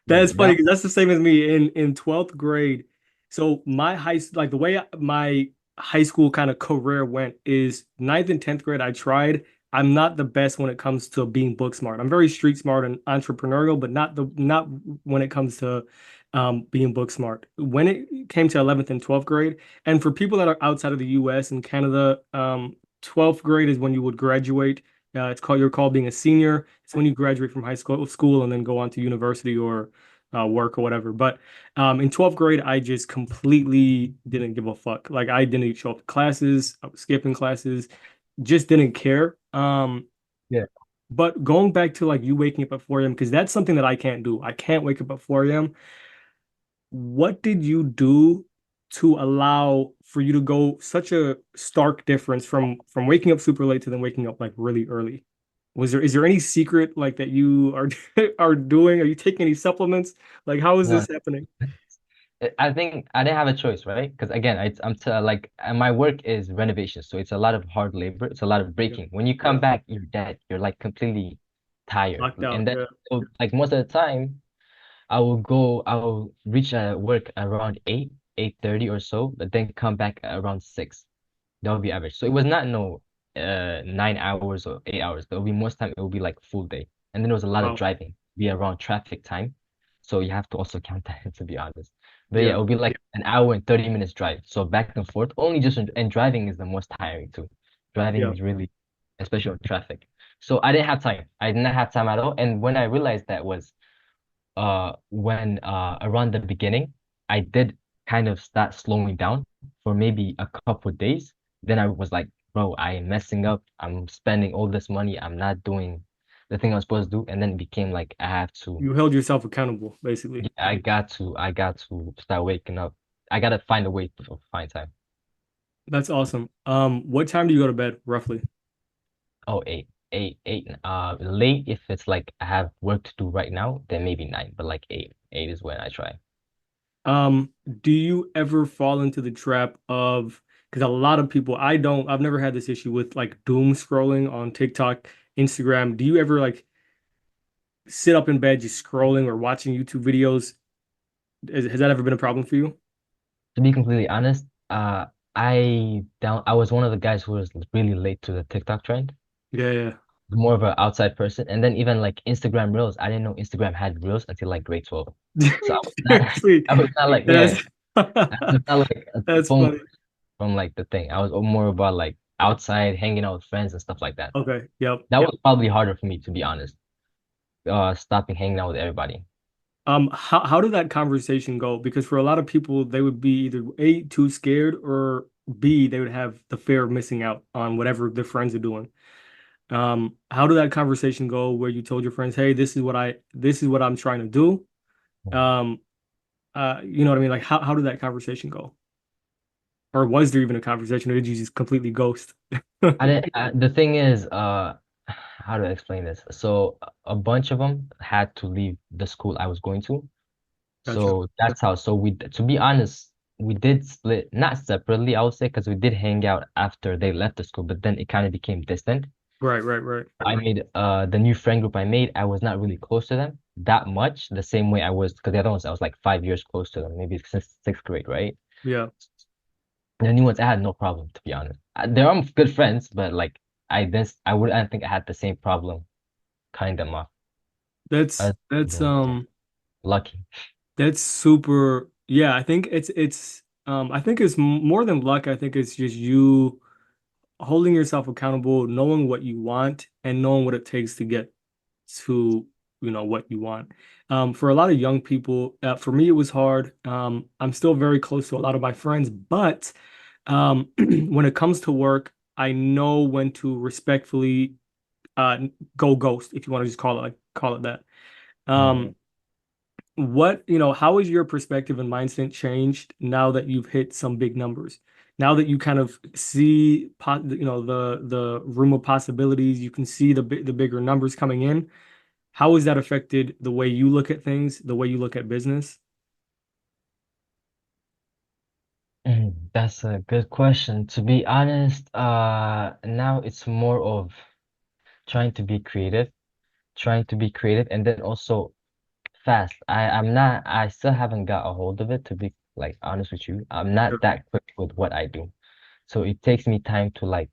That's funny that, because that's the same as me in 12th grade. So like the way my high school kind of career went is ninth and 10th grade I tried. I'm not the best when it comes to being book smart. I'm very street smart and entrepreneurial, but not when it comes to being book smart. When it came to 11th and 12th grade, and for people that are outside of the US and Canada, 12th grade is when you would graduate. You're called being a senior. It's when you graduate from high school and then go on to university or work or whatever. But in 12th grade, I just completely didn't give a fuck. Like I didn't show up to classes. I was skipping classes. Just didn't care. yeah. But going back to like you waking up at 4 a.m. because that's something that I can't do. I can't wake up at 4 a.m. What did you do to allow for you to go such a stark difference from waking up super late to then waking up like really early? Is there any secret like that you are are doing? Are you taking any supplements? Like how is No, this happening? I think I didn't have a choice, right? Because again, I'm to like my work is renovation, so it's a lot of hard labor. It's a lot of Yeah. breaking. When you come Yeah. back, you're dead. You're like completely tired. Locked out. And then Yeah. so, like most of the time, I will reach work around 8, 8:30 or so, but then come back around 6. That would be average. So it was not no 9 hours or 8 hours. There will be most time it will be like full day. And then there was a lot of Wow. driving, be around traffic time. So you have to also count that to be honest. But yeah, Yeah. it will be like an hour and 30 minutes drive. So back and forth. Only just and driving is the most tiring too. Driving Yeah. is really, especially on traffic. So I didn't have time. I did not have time at all. And when I realized that was when around the beginning, I did kind of start slowing down for maybe a couple of days. Then I was like, bro, I am messing up. I'm spending all this money. I'm not doing the thing I'm supposed to do. And then it became like I have to, You held yourself accountable, yeah, basically. I got to start waking up. I gotta find a way to find time. That's awesome. What time do you go to bed, roughly? Oh, eight. Late if it's like I have work to do right now, then maybe 9. But like eight is when I try. Do you ever fall into the trap of, because a lot of people, I've never had this issue with like doom scrolling on TikTok, Instagram. Do you ever like sit up in bed just scrolling or watching YouTube videos? Has that ever been a problem for you? To be completely honest, I was one of the guys who was really late to the TikTok trend. Yeah, yeah. More of an outside person. And then even like Instagram Reels, I didn't know Instagram had Reels until like grade 12. So I was not Seriously, I was not like that's yeah, I was not like a that's phone funny. from like the thing. I was more about like outside hanging out with friends and stuff like that. Okay, yep. That was probably harder for me to be honest. Stopping hanging out with everybody. How did that conversation go? Because for a lot of people, they would be either A, too scared, or B, they would have the fear of missing out on whatever their friends are doing. How did that conversation go where you told your friends, hey, this is what I'm trying to do? Um, you know what I mean? Like how did that conversation go? Or was there even a conversation, or did you just completely ghost? I didn't. The thing is, how do I explain this? So a bunch of them had to leave the school I was going to. Gotcha. So that's how. So to be honest, we did split, not separately, I would say, because we did hang out after they left the school, but then it kind of became distant. Right, right, right. I made the new friend group I made, I was not really close to them that much, the same way I was, because the other ones I was like 5 years close to them, maybe since sixth grade, right? Yeah. The new ones I had no problem, to be honest. They're good friends, but like I don't think I had the same problem cutting them off. That's Uh, that's yeah, um lucky. that's super. Yeah, I think I think it's more than luck. I think it's just you holding yourself accountable, knowing what you want and knowing what it takes to get to, what you want. For a lot of young people, for me, it was hard. I'm still very close to a lot of my friends, but when it comes to work, I know when to respectfully uh, go ghost, if you want to just call it that. Mm. Um, how has your perspective and mindset changed now that you've hit some big numbers? Now that you kind of see, the room of possibilities, you can see the bigger numbers coming in. How has that affected the way you look at things, the way you look at business? That's a good question. To be honest, now it's more of trying to be creative, and then also fast. I still haven't got a hold of it, to be like honest with you. I'm not Sure. that quick with what I do. So it takes me time to like,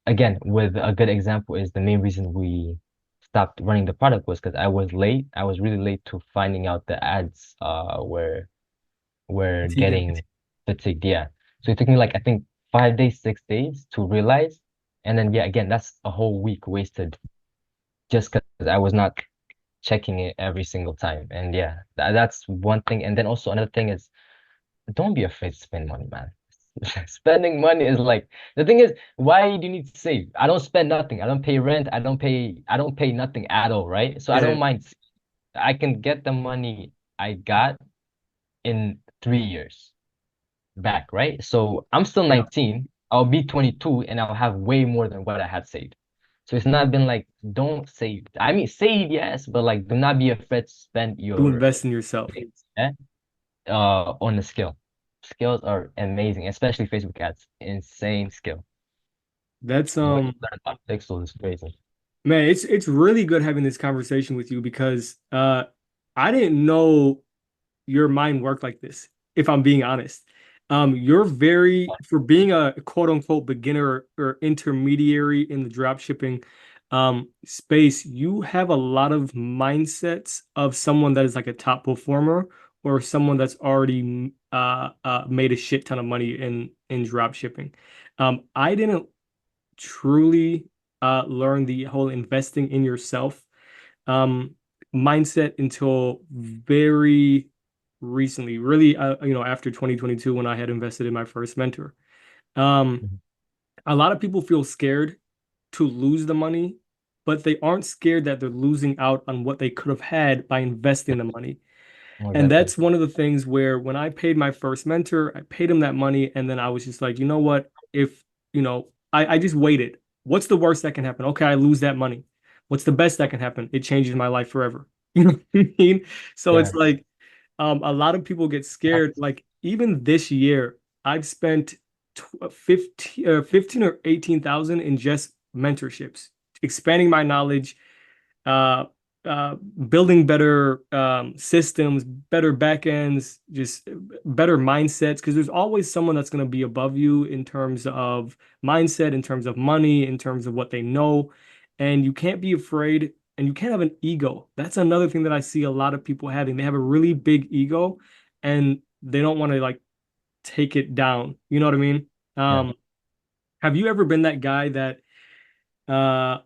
again, with a good example is the main reason we stopped running the product was because I was late. I was really late to finding out the ads were Fatigue. getting fatigued. Yeah. So it took me like I think 5 days, 6 days to realize. And then yeah, again, that's a whole week wasted just because I was not checking it every single time. And yeah, that's one thing. And then also another thing is don't be afraid to spend money, man. Spending money is like the thing is, why do you need to save? I don't spend nothing. I don't pay rent. I don't pay nothing at all, right? So I Yeah, don't mind. I can get the money I got in 3 years back, right? So I'm still yeah. 19. I'll be 22 and I'll have way more than what I had saved. So it's not been like, don't save. I mean, save, yes, but like, do not be afraid to spend To your invest in yourself. savings, on the skill. Skills are amazing, especially Facebook ads. Insane skill. That's The way you learn about pixels is crazy. Man, it's really good having this conversation with you because I didn't know your mind worked like this, if I'm being honest. You're very, for being a quote unquote beginner or intermediary in the drop shipping space, you have a lot of mindsets of someone that is like a top performer or someone that's already made a shit ton of money in drop shipping. I didn't truly learn the whole investing in yourself um, mindset until very recently, really, after 2022 when I had invested in my first mentor. Um, Mhm. a lot of people feel scared to lose the money, but they aren't scared that they're losing out on what they could have had by investing the money. Oh, And exactly. that's one of the things where when I paid my first mentor, I paid him that money, and then I was just like, you know what? If, I just waited. What's the worst that can happen? Okay, I lose that money. What's the best that can happen? It changes my life forever. You know what I mean? So Yeah. it's like a lot of people get scared. Like even this year, I've spent 15 or 18,000 in just mentorships, expanding my knowledge, uh, building better systems, better backends, just better mindsets. Because there's always someone that's going to be above you in terms of mindset, in terms of money, in terms of what they know. And you can't be afraid and you can't have an ego. That's another thing that I see a lot of people having. They have a really big ego and they don't want to like take it down. You know what I mean? Yeah. Um, have you ever been that guy that uh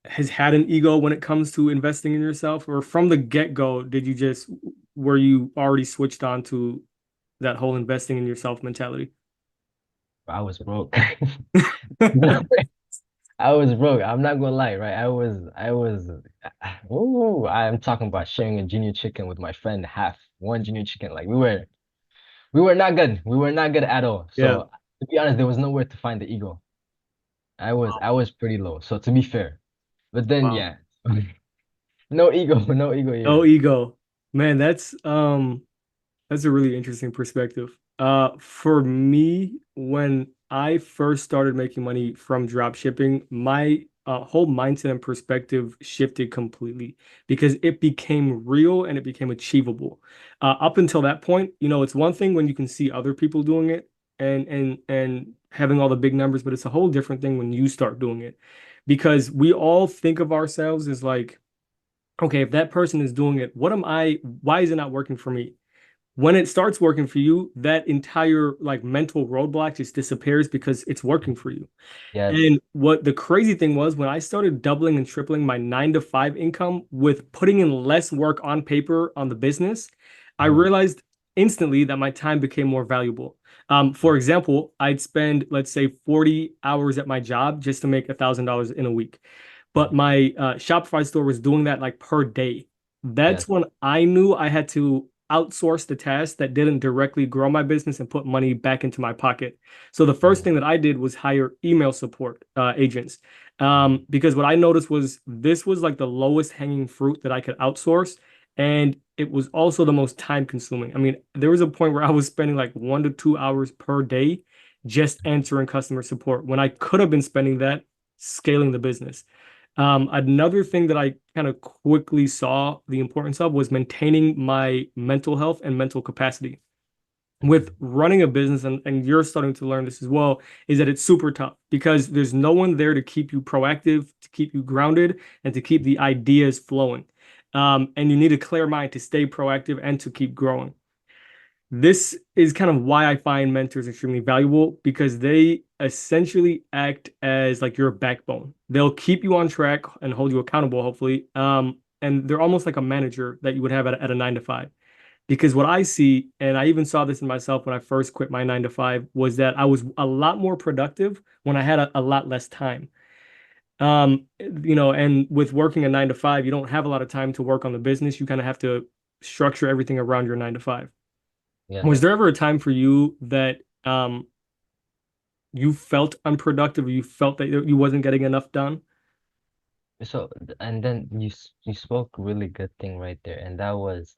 has had an ego when it comes to investing in yourself, or from the get-go, did you just were you already switched on to that whole investing in yourself mentality? I was broke. I was broke. I'm not gonna lie, right? I was, ooh, I'm talking about sharing a junior chicken with my friend, half one junior chicken. Like we were not good. We were not good at all. Yeah. So to be honest, there was nowhere to find the ego. I was pretty low. So to be fair, but then Wow. yeah, no ego, no ego No here. ego. Man, that's a really interesting perspective. For me, when I first started making money from drop shipping, my whole mindset and perspective shifted completely because it became real and it became achievable. Up until that point, it's one thing when you can see other people doing it and having all the big numbers, but it's a whole different thing when you start doing it because we all think of ourselves as like, okay, if that person is doing it, what am I? Why is it not working for me? When it starts working for you, that entire like mental roadblock just disappears because it's working for you. Yes. And what the crazy thing was when I started doubling and tripling my 9 to 5 income with putting in less work on paper on the business, I Mhm. realized instantly that my time became more valuable. For example, I'd spend, let's say, 40 hours at my job just to make $1,000 in a week. But Mhm. my Shopify store was doing that like per day. That's Yes. when I knew I had to outsource the tasks that didn't directly grow my business and put money back into my pocket. So the first Mhm. thing that I did was hire email support agents. Mhm. Because what I noticed was this was like the lowest hanging fruit that I could outsource. And it was also the most time consuming. I mean, there was a point where I was spending like 1 to 2 hours per day just answering customer support when I could have been spending that scaling the business. Another thing that I kind of quickly saw the importance of was maintaining my mental health and mental capacity. With running a business, and you're starting to learn this as well, is that it's super tough because there's no one there to keep you proactive, to keep you grounded, and to keep the ideas flowing. And you need a clear mind to stay proactive and to keep growing. This is kind of why I find mentors extremely valuable because they essentially act as like your backbone. They'll keep you on track and hold you accountable, hopefully. And they're almost like a manager that you would have at a 9 to 5. Because what I see, and I even saw this in myself when I first quit my 9 to 5, was that I was a lot more productive when I had a lot less time. And with working a 9 to 5, you don't have a lot of time to work on the business. You kind of have to structure everything around your 9 to 5. Yes. Was there ever a time for you that you felt unproductive or you felt that you wasn't getting enough done? So, and then you spoke really good thing right there, and that was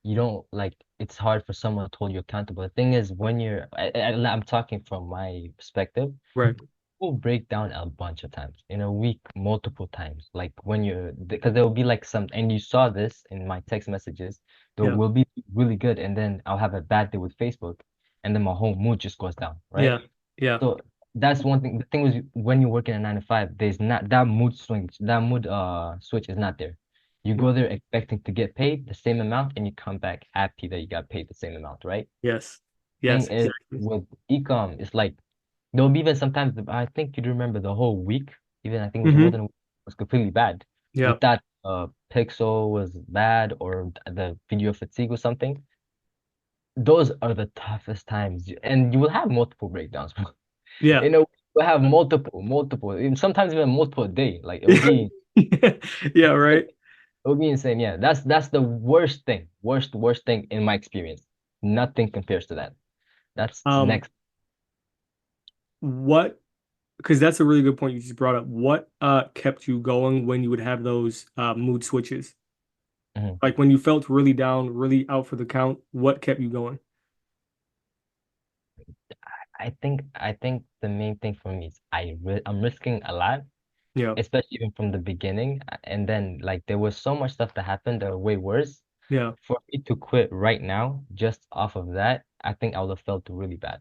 you don't like it's hard for someone to hold you accountable. The thing is, when I'm talking from my perspective, Right. will break down a bunch of times in a week, multiple times. Like when you're, because there will be like some, and you saw this in my text messages, there Yeah. will be really good, and then I'll have a bad day with Facebook, and then my whole mood just goes down, right? Yeah. Yeah. So that's one thing. The thing was when you work in a 9 to 5, there's not that mood swing, that mood switch is not there. You go there expecting to get paid the same amount, and you come back happy that you got paid the same amount, right? Yes. Thing Yes, is exactly. with ecom, it's like there'll be even sometimes I think you'd remember the whole week, even I think it was more Hmm. than a week, was completely bad. Yeah. With that pixel was bad or the video fatigue or something. Those are the toughest times. And you will have multiple breakdowns. Yeah. We'll have multiple, and sometimes even multiple a day. Like Yeah, right. it'll be insane. Yeah, that's the worst thing. Worst thing in my experience. Nothing compares to that. That's Um, next. what, because that's a really good point you just brought up. What kept you going when you would have those mood switches? Mhm. Like when you felt really down, really out for the count, what kept you going? I think the main thing for me is I'm risking a lot, Yeah. especially even from the beginning. And then like there was so much stuff that happened that were way worse. Yeah. For me to quit right now, just off of that, I think I would have felt really bad.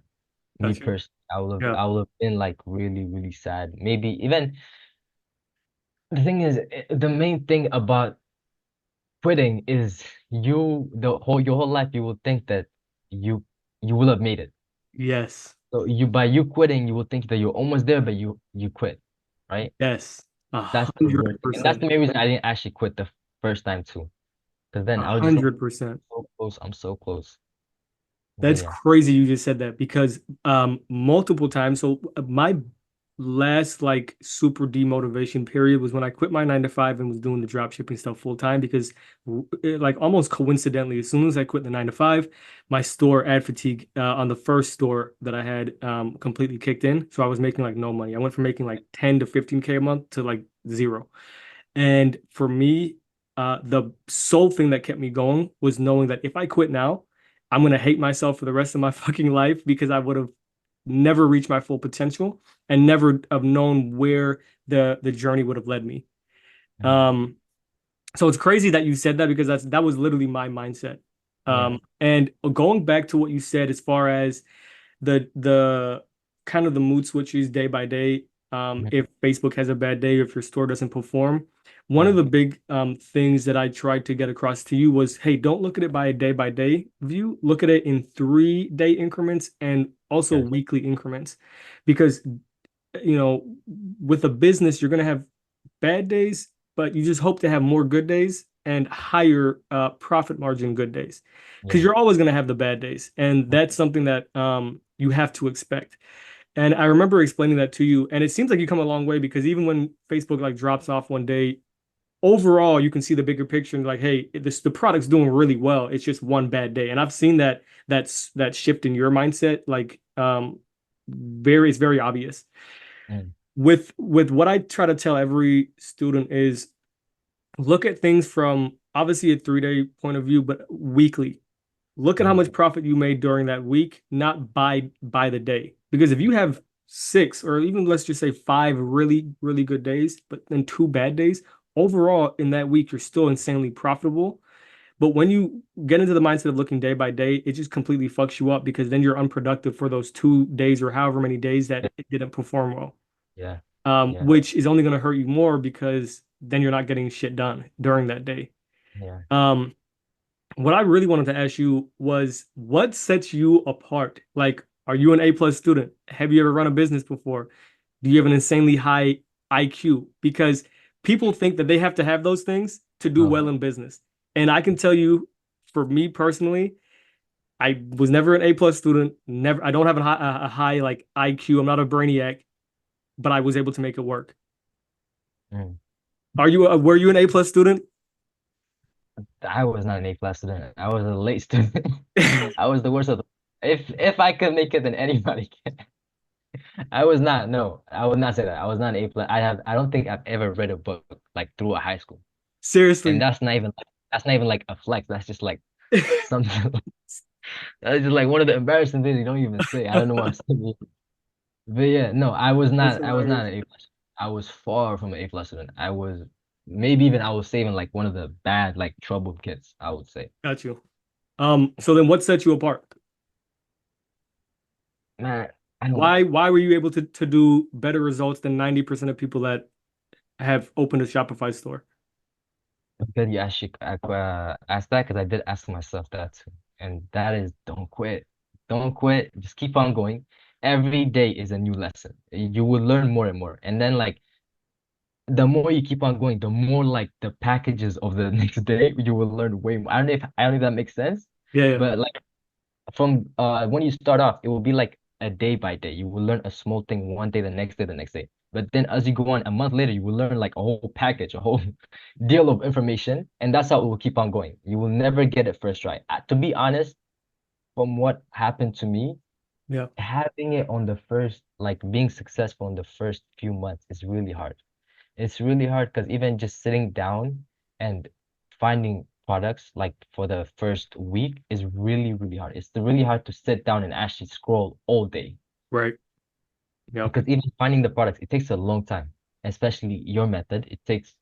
Me Gotcha. personally, Yeah. I would have been like really, really sad. Maybe even the thing is, the main thing about quitting is your whole life you will think that you you will have made it. Yes. So you by you quitting, you will think that you're almost there, but you quit, right? Yes. A That's the hundred weird thing. And that's percent. the main reason I didn't actually quit the first time too. Because then A I was just like, 100%. so close, I'm so close. But That's yeah. crazy you just said that because multiple times. So my last like super demotivation period was when I quit my 9 to 5 and was doing the drop shipping stuff full time because like almost coincidentally, as soon as I quit the 9 to 5, my store ad fatigue on the first store that I had completely kicked in. So I was making like no money. I went from making like 10 to 15K a month to like zero. And for me, the sole thing that kept me going was knowing that if I quit now, I'm gonna hate myself for the rest of my fucking life because I would have never reached my full potential and never have known where the journey would have led me. Mm. Um, so it's crazy that you said that because that was literally my mindset. Yeah. And going back to what you said as far as the kind of the mood switches day by day. Mhm. If Facebook has a bad day, if your store doesn't perform, one of Yeah. the big things that I tried to get across to you was, hey, don't look at it by a day by day view. Look at it in 3 day increments and also Yes. weekly increments, because you know, with a business, you're going to have bad days, but you just hope to have more good days and higher profit margin good days because Yeah. you're always going to have the bad days. And that's something that you have to expect. And I remember explaining that to you, and it seems like you come a long way because even when Facebook like drops off one day, overall you can see the bigger picture and like, hey, the product's doing really well. It's just one bad day. And I've seen that shift in your mindset, like it's very obvious Mm. with what I try to tell every student is look at things from obviously a 3 day point of view, but weekly. Look at how Mm. much profit you made during that week, not by the day. Because if you have 6 or even let's just say 5 really, really good days, but then 2 bad days, overall in that week, you're still insanely profitable. But when you get into the mindset of looking day by day, it just completely fucks you up because then you're unproductive for those 2 days or however many days that it didn't perform well, Yeah. Yeah. which is only going to hurt you more because then you're not getting shit done during that day. Yeah. Um, what I really wanted to ask you was what sets you apart? Like, are you an A+ student? Have you ever run a business before? Do you have an insanely high IQ? Because people think that they have to have those things to do Oh. well in business. And I can tell you, for me personally, I was never an A+ student. Never, I don't have a high like IQ. I'm not a brainiac, but I was able to make it work. Mm. Were you an A+ student? I was not an A-class student. I was a late student. I was the worst of the. If I could make it, then anybody can. I was not. No, I would not say that. I was not an A-plus. I don't think I've ever read a book like through a high school, and Seriously. that's not even like a flex. That's just like something. That's just like one of the embarrassing things you don't even say. I don't know what I'm saying. But yeah, no, I was That's not. I was not hilarious. an A-plus. I was far from an A-plus student. I was maybe even I was saving like one of the bad like troubled kids. I would say. Got you. So then what set you apart? Man, I don't. Why were you able to do better results than 90% of people that have opened a Shopify store? Good you actually ask that because I did ask myself that too. And that is don't quit. Don't quit. Just keep on going. Every day is a new lesson. You will learn more and more. And then like the more you keep on going, the more like the packages of the next day, you will learn way more. I don't know if that makes sense. Yeah, yeah, But like from when you start off, it will be like a day by day. You will learn a small thing one day, the next day, the next day. But then as you go on, a month later, you will learn like a whole package, a whole deal of information, and that's how it will keep on going. You will never get it first try. To be honest, from what happened to me, yeah. having it on the first, like being successful in the first few months is really hard. It's really hard because even just sitting down and finding products like for the first week is really, really hard. It's really hard to sit down and actually scroll all day Right. Yep. because even finding the products, it takes a long time. especially your method, it takes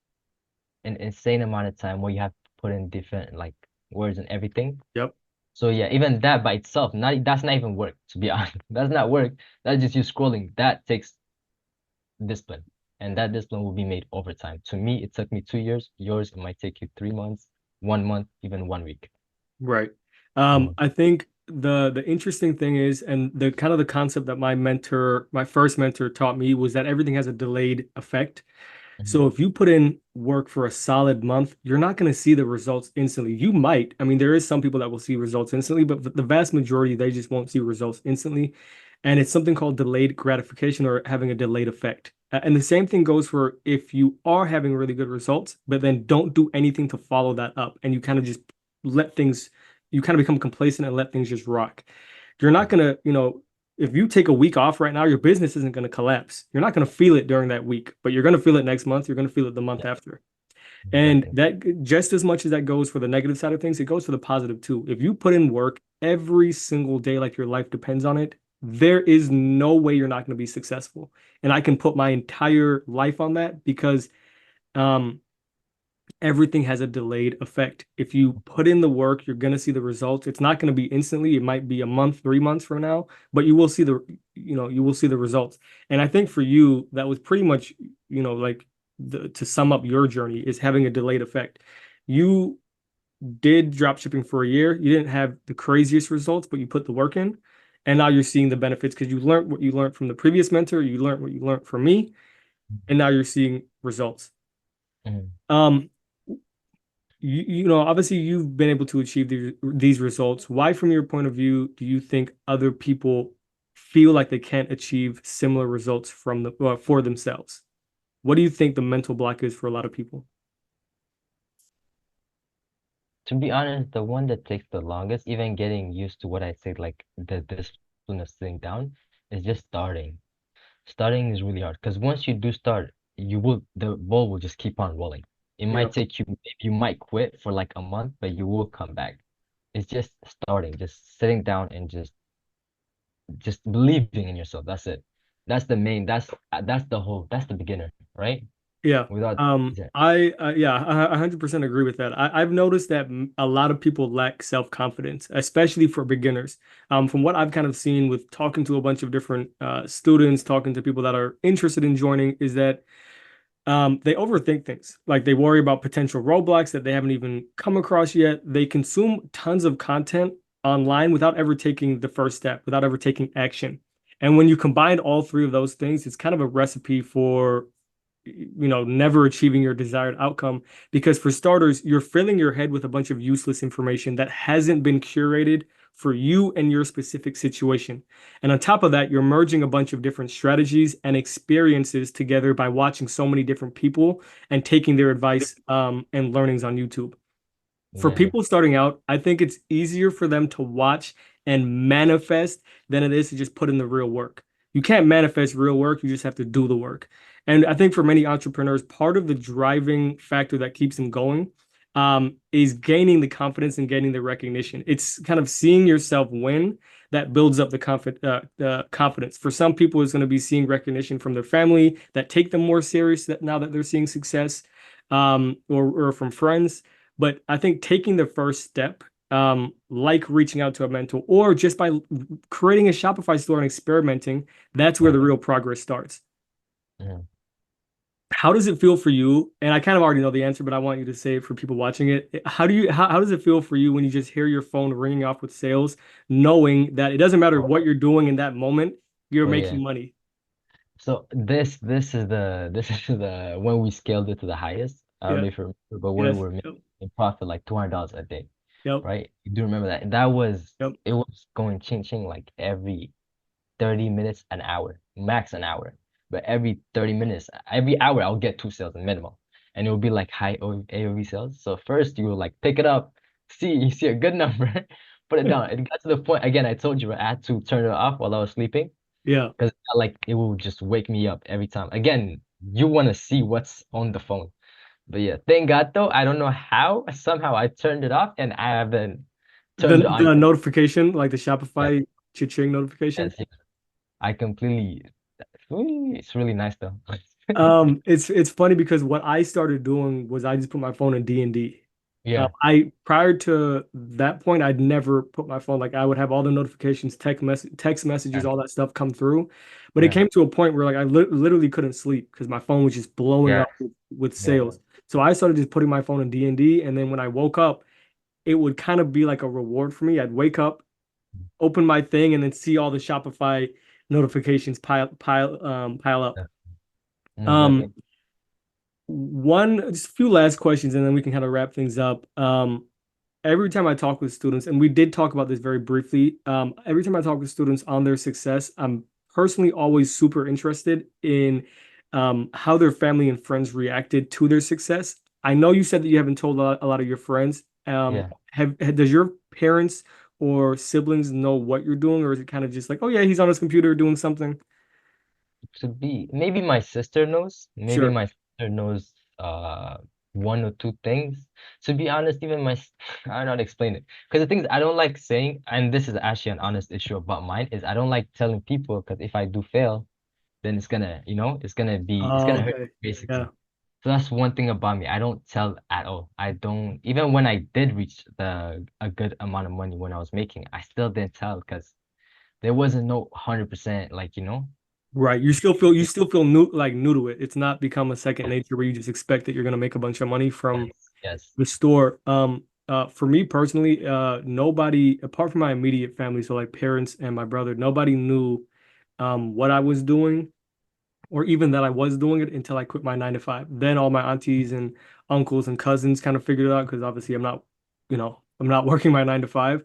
an insane amount of time where you have to put in different like words and everything. Yep. So yeah, even that by itself, not that's not even work, to be honest. That's not work. That's just you scrolling. That takes discipline. And that discipline will be made over time. To me, it took me 2 years. Yours, it might take you 3 months, 1 month, even 1 week. Right. Mhm, I think the interesting thing is, and the kind of the concept that my first mentor taught me was that everything has a delayed effect. mhm, So if you put in work for a solid month, you're not going to see the results instantly. You might. I mean, there is some people that will see results instantly, but the vast majority, they just won't see results instantly. And it's something called delayed gratification or having a delayed effect. And the same thing goes for if you are having really good results, but then don't do anything to follow that up and you kind of just let things, you kind of become complacent and let things just rock. You're not going to, if you take a week off right now, your business isn't going to collapse. You're not going to feel it during that week, but you're going to feel it next month. You're going to feel it the month yeah, after. And exactly. that just as much as that goes for the negative side of things, it goes for the positive too. If you put in work every single day, like your life depends on it, there is no way you're not going to be successful. And I can put my entire life on that because um, everything has a delayed effect. If you put in the work, you're going to see the results. It's not going to be instantly. It might be a month, 3 months from now, but you will see you will see the results. And I think for you, that was pretty much, like to sum up your journey is having a delayed effect. You did drop shipping for a year. You didn't have the craziest results, but you put the work in. And now you're seeing the benefits because you learned what you learned from the previous mentor, you learned what you learned from me, and now you're seeing results. Mhm. Um, obviously you've been able to achieve these results. Why, from your point of view, do you think other people feel like they can't achieve similar results for themselves? What do you think the mental block is for a lot of people? To be honest, the one that takes the longest, even getting used to what I said, like the discipline of sitting down, is just starting. Starting is really hard because once you do start, the ball will just keep on rolling. It Yeah, might take you, you might quit for like a month, but you will come back. It's just starting, just sitting down and just believing in yourself. That's it. That's the main, that's the beginner, right? yeah. Without, yeah. I 100% agree with that. I've noticed that a lot of people lack self-confidence, especially for beginners. From what I've kind of seen with talking to a bunch of different students, talking to people that are interested in joining, is that they overthink things. Like they worry about potential roadblocks that they haven't even come across yet. They consume tons of content online without ever taking the first step, without ever taking action. And when you combine all three of those things, it's kind of a recipe for, never achieving your desired outcome. Because for starters, you're filling your head with a bunch of useless information that hasn't been curated for you and your specific situation. And on top of that, you're merging a bunch of different strategies and experiences together by watching so many different people and taking their advice and learnings on YouTube. For Yeah. people starting out, I think it's easier for them to watch and manifest than it is to just put in the real work. You can't manifest real work, you just have to do the work. And I think for many entrepreneurs, part of the driving factor that keeps them going is gaining the confidence and gaining the recognition. It's kind of seeing yourself win that builds up the confidence. For some people, it's going to be seeing recognition from their family that take them more serious that now that they're seeing success, or from friends. But I think taking the first step, like reaching out to a mentor or just by creating a Shopify store and experimenting, that's where Mhm, the real progress starts. mhm. How does it feel for you? And I kind of already know the answer, but I want you to say it for people watching it. How does it feel for you when you just hear your phone ringing off with sales, knowing that it doesn't matter Oh, what you're doing in that moment, you're oh yeah. making money? So this is the this is the when we scaled it to the highest. I don't Yeah. know if you remember, but we Yes. were Yep. making profit like $200 a day, Yep. right? You do remember that? That was Yep. it was going ching ching like every 30 minutes, an hour, max an hour. But every 30 minutes, every hour, I'll get two sales minimum. And it will be like high AOV sales. So first you will like pick it up, you see a good number, put it down. It got to the point, again, I told you I had to turn it off while I was sleeping Yeah. because like it will just wake me up every time. Again, you want to see what's on the phone. But yeah, thank God though, I don't know how, somehow I turned it off and I haven't turned it on The yet. notification, like the Yes, Shopify cha-ching notification. yes, yes. I completely, it's really nice though. It's funny because what I started doing was I just put my phone in D&D. Yeah, I prior to that point, I'd never put my phone like I would have all the notifications, text messages, yeah, all that stuff come through. But it yeah, came to a point where like I li literally couldn't sleep because my phone was just blowing yeah, up with yeah. sales. So I started just putting my phone in D&D, and then when I woke up, it would kind of be like a reward for me. I'd wake up, open my thing, and then see all the Shopify notifications pile up. Yeah. No, Um, definitely. just a few last questions, and then we can kind of wrap things up. Every time I talk with students, and we did talk about this very briefly, every time I talk with students on their success, I'm personally always super interested in how their family and friends reacted to their success. I know you said that you haven't told a lot of your friends. Yeah. Does your parents or siblings know what you're doing, or is it kind of just like, oh yeah, he's on his computer doing something? To be maybe my sister knows. Maybe Sure. my sister knows one or two things. To be honest, even I don't know how to explain it. Because the thing is I don't like saying, and this is actually an honest issue about mine, is I don't like telling people because if I do fail, then it's gonna, it's Oh, gonna hurt okay. basically. Yeah. So that's one thing about me. I don't tell at all. I don't, even when I did reach the a good amount of money when I was making, I still didn't tell because there wasn't no 100% like, Right. You still feel new to it. It's not become a second nature where you just expect that you're gonna make a bunch of money from yes, yes. the store. For me personally, nobody apart from my immediate family, so like parents and my brother, nobody knew what I was doing or even that I was doing it until I quit my 9 to 5. Then all my aunties and uncles and cousins kind of figured it out because obviously I'm not working my 9 to 5.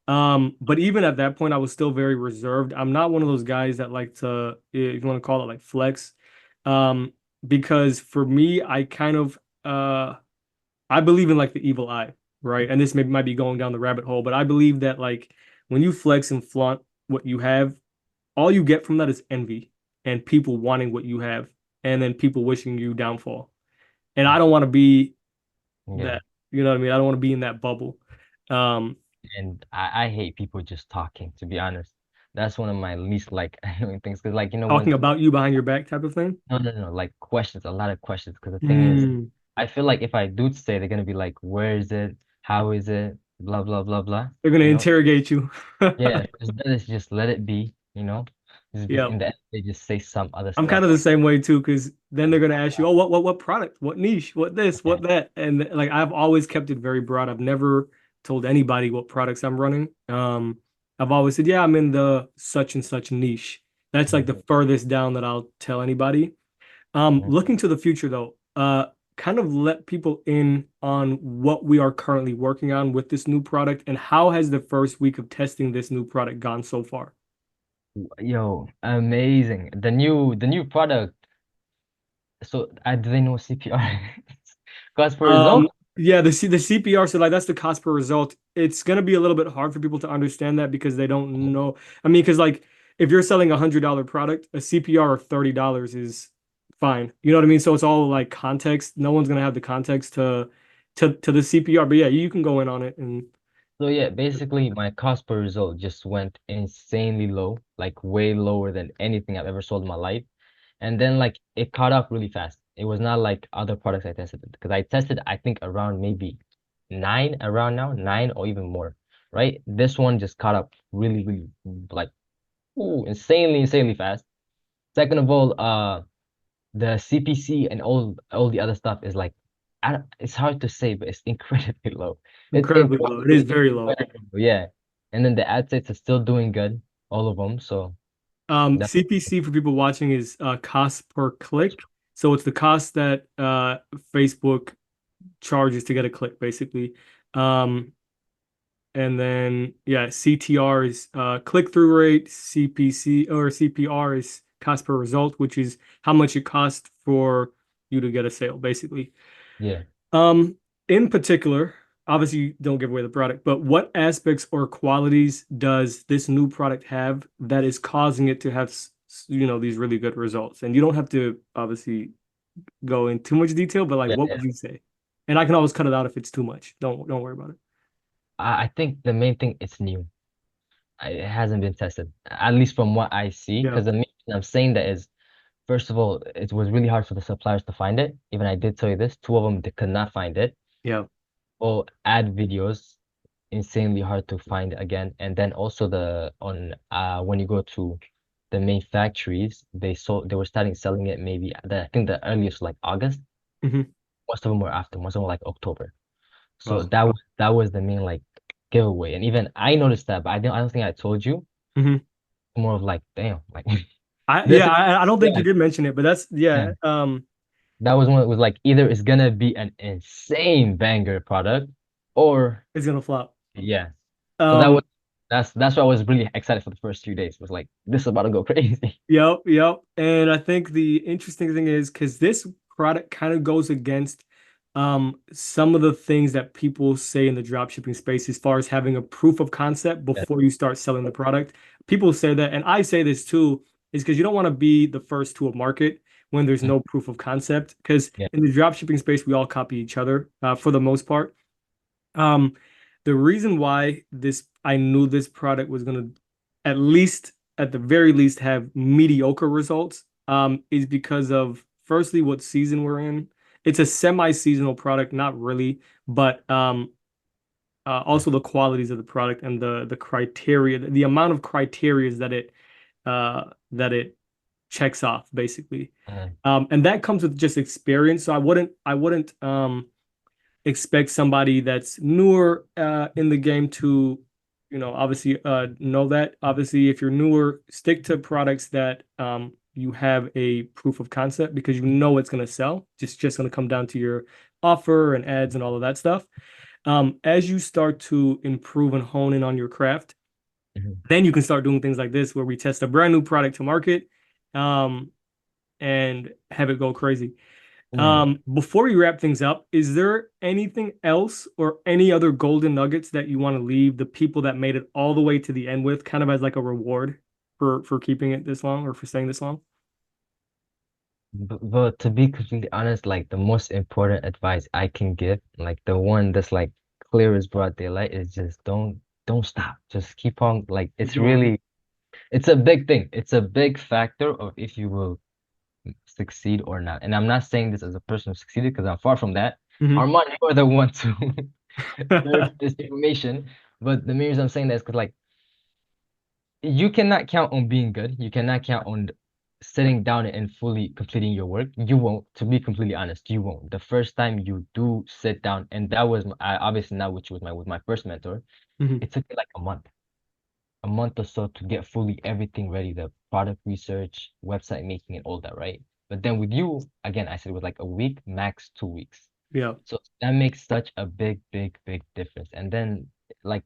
But even at that point, I was still very reserved. I'm not one of those guys that like to, if you want to call it like flex, um, because for me, I believe in like the evil eye, right? And this might be going down the rabbit hole, but I believe that like when you flex and flaunt what you have, all you get from that is envy and people wanting what you have, and then people wishing you downfall. And I don't want to be Yeah. that, you know what I mean? I don't want to be in that bubble. Um, And I hate people just talking, to be honest. That's one of my least like annoying things. Because like, Talking about you behind your back type of thing. no, no, no, like questions, a lot of questions. Because the thing is, Mm, I feel like if I do say, they're gonna be like, where is it? How is it? Blah, blah, blah, blah. they're gonna You know? interrogate you. Yeah, it's better to just let it be. Just be Yeah. in the end, they just say some other I'm kind stuff. of the same way too, because then they're gonna ask you, oh, what product, what niche, what this, Yeah. what that, and like I've always kept it very broad. I've never told anybody what products I'm running. I've always said, yeah, I'm in the such and such niche. That's like the Mhm, furthest down that I'll tell anybody. mhm. Looking to the future though, kind of let people in on what we are currently working on with this new product and how has the first week of testing this new product gone so far? Yo, amazing. The new product. So I didn't know CPR. Cost per result? Yeah, the CPR, so like that's the cost per result. It's gonna be a little bit hard for people to understand that because they don't know. I mean, because like if you're selling $100 product, a CPR of $30 is fine. You know what I mean? So it's all like context. No one's gonna have the context to the CPR. But yeah, you can go in on it and So yeah, basically my cost per result just went insanely low, like way lower than anything I've ever sold in my life. And then like it caught up really fast. It was not like other products I tested because I tested I think around maybe nine around now, nine or even more, right? This one just caught up really, really like insanely fast. Second of all, the CPC and all the other stuff is like it's hard to say, but it's incredibly low. It's incredibly low. It is very low. incredible, yeah. And then the ad sets are still doing good, all of them. So that's CPC for people watching is cost per click. So it's the cost that Facebook charges to get a click, basically. Um, And then, yeah, CTR is click-through rate, CPC or CPR is cost per result, which is how much it costs for you to get a sale, basically. yeah. Um, in particular, obviously you don't give away the product, but what aspects or qualities does this new product have that is causing it to have, these really good results? And you don't have to obviously go in too much detail, but like, Yeah, what yeah. would you say? And I can always cut it out if it's too much. Don't worry about it. I think the main thing it's new. It hasn't been tested, at least from what I see. Yeah. Because the main reason I'm saying that is first of all, it was really hard for the suppliers to find it. Even I did tell you this, two of them they could not find it. Yeah. Well, ad videos, insanely hard to find again. And then also when you go to the main factories, they were starting selling it maybe I think the earliest like August. Hmm. Most of them were after, most of them were like October. So Wow. that was the main like giveaway. And even I noticed that, but I don't think I told you. Hmm. More of like, damn, like I this yeah, is I don't think you yeah, did mention it, but that's yeah. yeah. That was one that was like either it's gonna be an insane banger product or It's gonna flop. yeah. So Um, that's why I was really excited for the first few days. It was like this is about to go crazy. yep, yep. And I think the interesting thing is because this product kind of goes against some of the things that people say in the dropshipping space as far as having a proof of concept Yeah. before you start selling the product. People say that, and I say this too, is because you don't want to be the first to a market when there's Mhm. no proof of concept. Because Yeah. in the dropshipping space, we all copy each other for the most part. Um, the reason why this I knew this product was gonna at least at the very least have mediocre results is because of firstly what season we're in. It's a semi-seasonal product, not really, but Yeah. also the qualities of the product and the criteria, the amount of criteria that it checks off basically. Mhm. And that comes with just experience. So I wouldn't expect somebody that's newer in the game to, obviously know that. Obviously, if you're newer, stick to products that you have a proof of concept because you know it's going to sell. Just going to come down to your offer and ads and all of that stuff. As you start to improve and hone in on your craft, Mhm. then you can start doing things like this where we test a brand new product to market um, and have it go crazy. Mm. Before we wrap things up, is there anything else or any other golden nuggets that you want to leave the people that made it all the way to the end with, kind of as like a reward for keeping it this long or for staying this long? But to be completely honest, like the most important advice I can give, like the one that's like clear as broad daylight, is just don't stop. Just keep on. Like Keep it's doing really it's a big thing. It's a big factor of if you will succeed or not. And I'm not saying this as a person who succeeded because I'm far from that. it. Armand, you are the one to verify Hmm. this information. But the main reason I'm saying that is because like you cannot count on being good. You cannot count on sitting down and fully completing your work. You won't, to be completely honest, you won't. The first time you do sit down, and that was obviously not with you with my first mentor, Hmm. it took me like a month or so to get fully everything ready, the product research, website making, and all that, right? But then with you, again, I said it was like a week, max 2 weeks. Yeah. So that makes such a big, big, big difference. And then like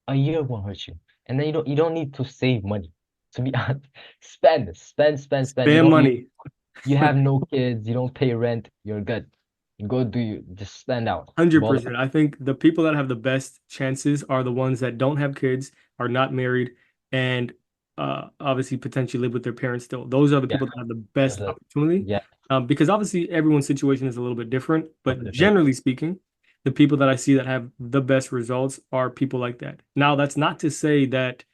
a year won't hurt you. And then you don't need to save money. To be honest, spend, spend, spend, spend. Spam money. You have no kids, you don't pay rent, you're good. You go do you just spend out. Ball it 100%. I think the people that have the best chances are the ones that don't have kids, are not married, and obviously potentially live with their parents still. Those are the yeah, people that have the best the, opportunity. yeah, Because obviously everyone's situation is a little bit different, totally but different. generally speaking, the people that I see that have the best results are people like that. Now, that's not to say that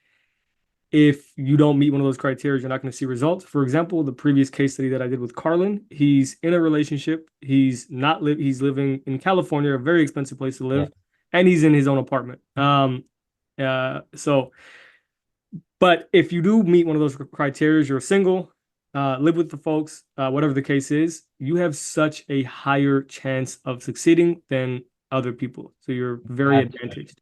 if you don't meet one of those criteria, you're not going to see results. For example, the previous case study that I did with Carlin, he's in a relationship. He's living in California, a very expensive place to Yeah. live, and he's in his own apartment. So but if you do meet one of those criteria, you're single, live with the folks, whatever the case is, you have such a higher chance of succeeding than other people. So you're very Have to. advantaged.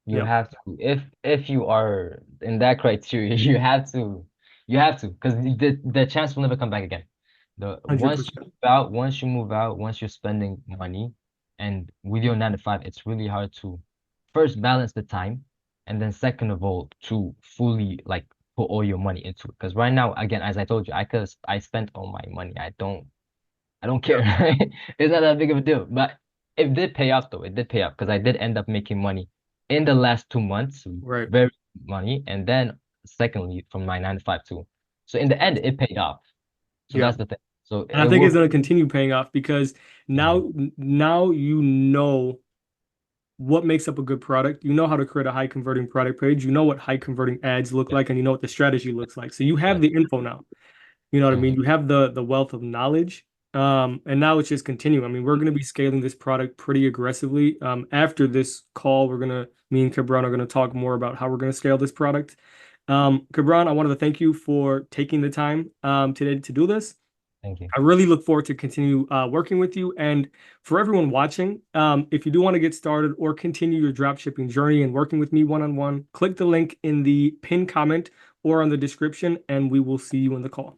You Yeah, have to. If you are in that criteria, you have to. You have to, because the chance will never come back again. The once you 100%. move out, once you move out, once you're spending money, and with your 9 to 5, it's really hard to first balance the time, and then second of all, to fully like put all your money into it. Because right now, again, as I told you, I spent all my money. I don't care. Yeah, It's not that big of a deal. But it did pay off though. It did pay off because I did end up making money in the last 2 months, right. very good money. And then secondly, from my 9 to 5 too. So in the end, it paid off. So Yeah. that's the thing. So And I it think will it's be. going to continue paying off because Mhm. now you know what makes up a good product. You know how to create a high converting product page. You know what high converting ads look Yeah, like, and you know what the strategy looks like. So you have yeah, the info now. You know what I mean? Hmm. You have the wealth of knowledge. And now it's just continuing. I mean, we're going to be scaling this product pretty aggressively. After this call, me and Cabran are going to talk more about how we're going to scale this product. Cabran, I wanted to thank you for taking the time today to do this. Thank you. I really look forward to continue working with you. And for everyone watching, if you do want to get started or continue your dropshipping journey and working with me one-on-one, click the link in the pinned comment or on the description, and we will see you in the call.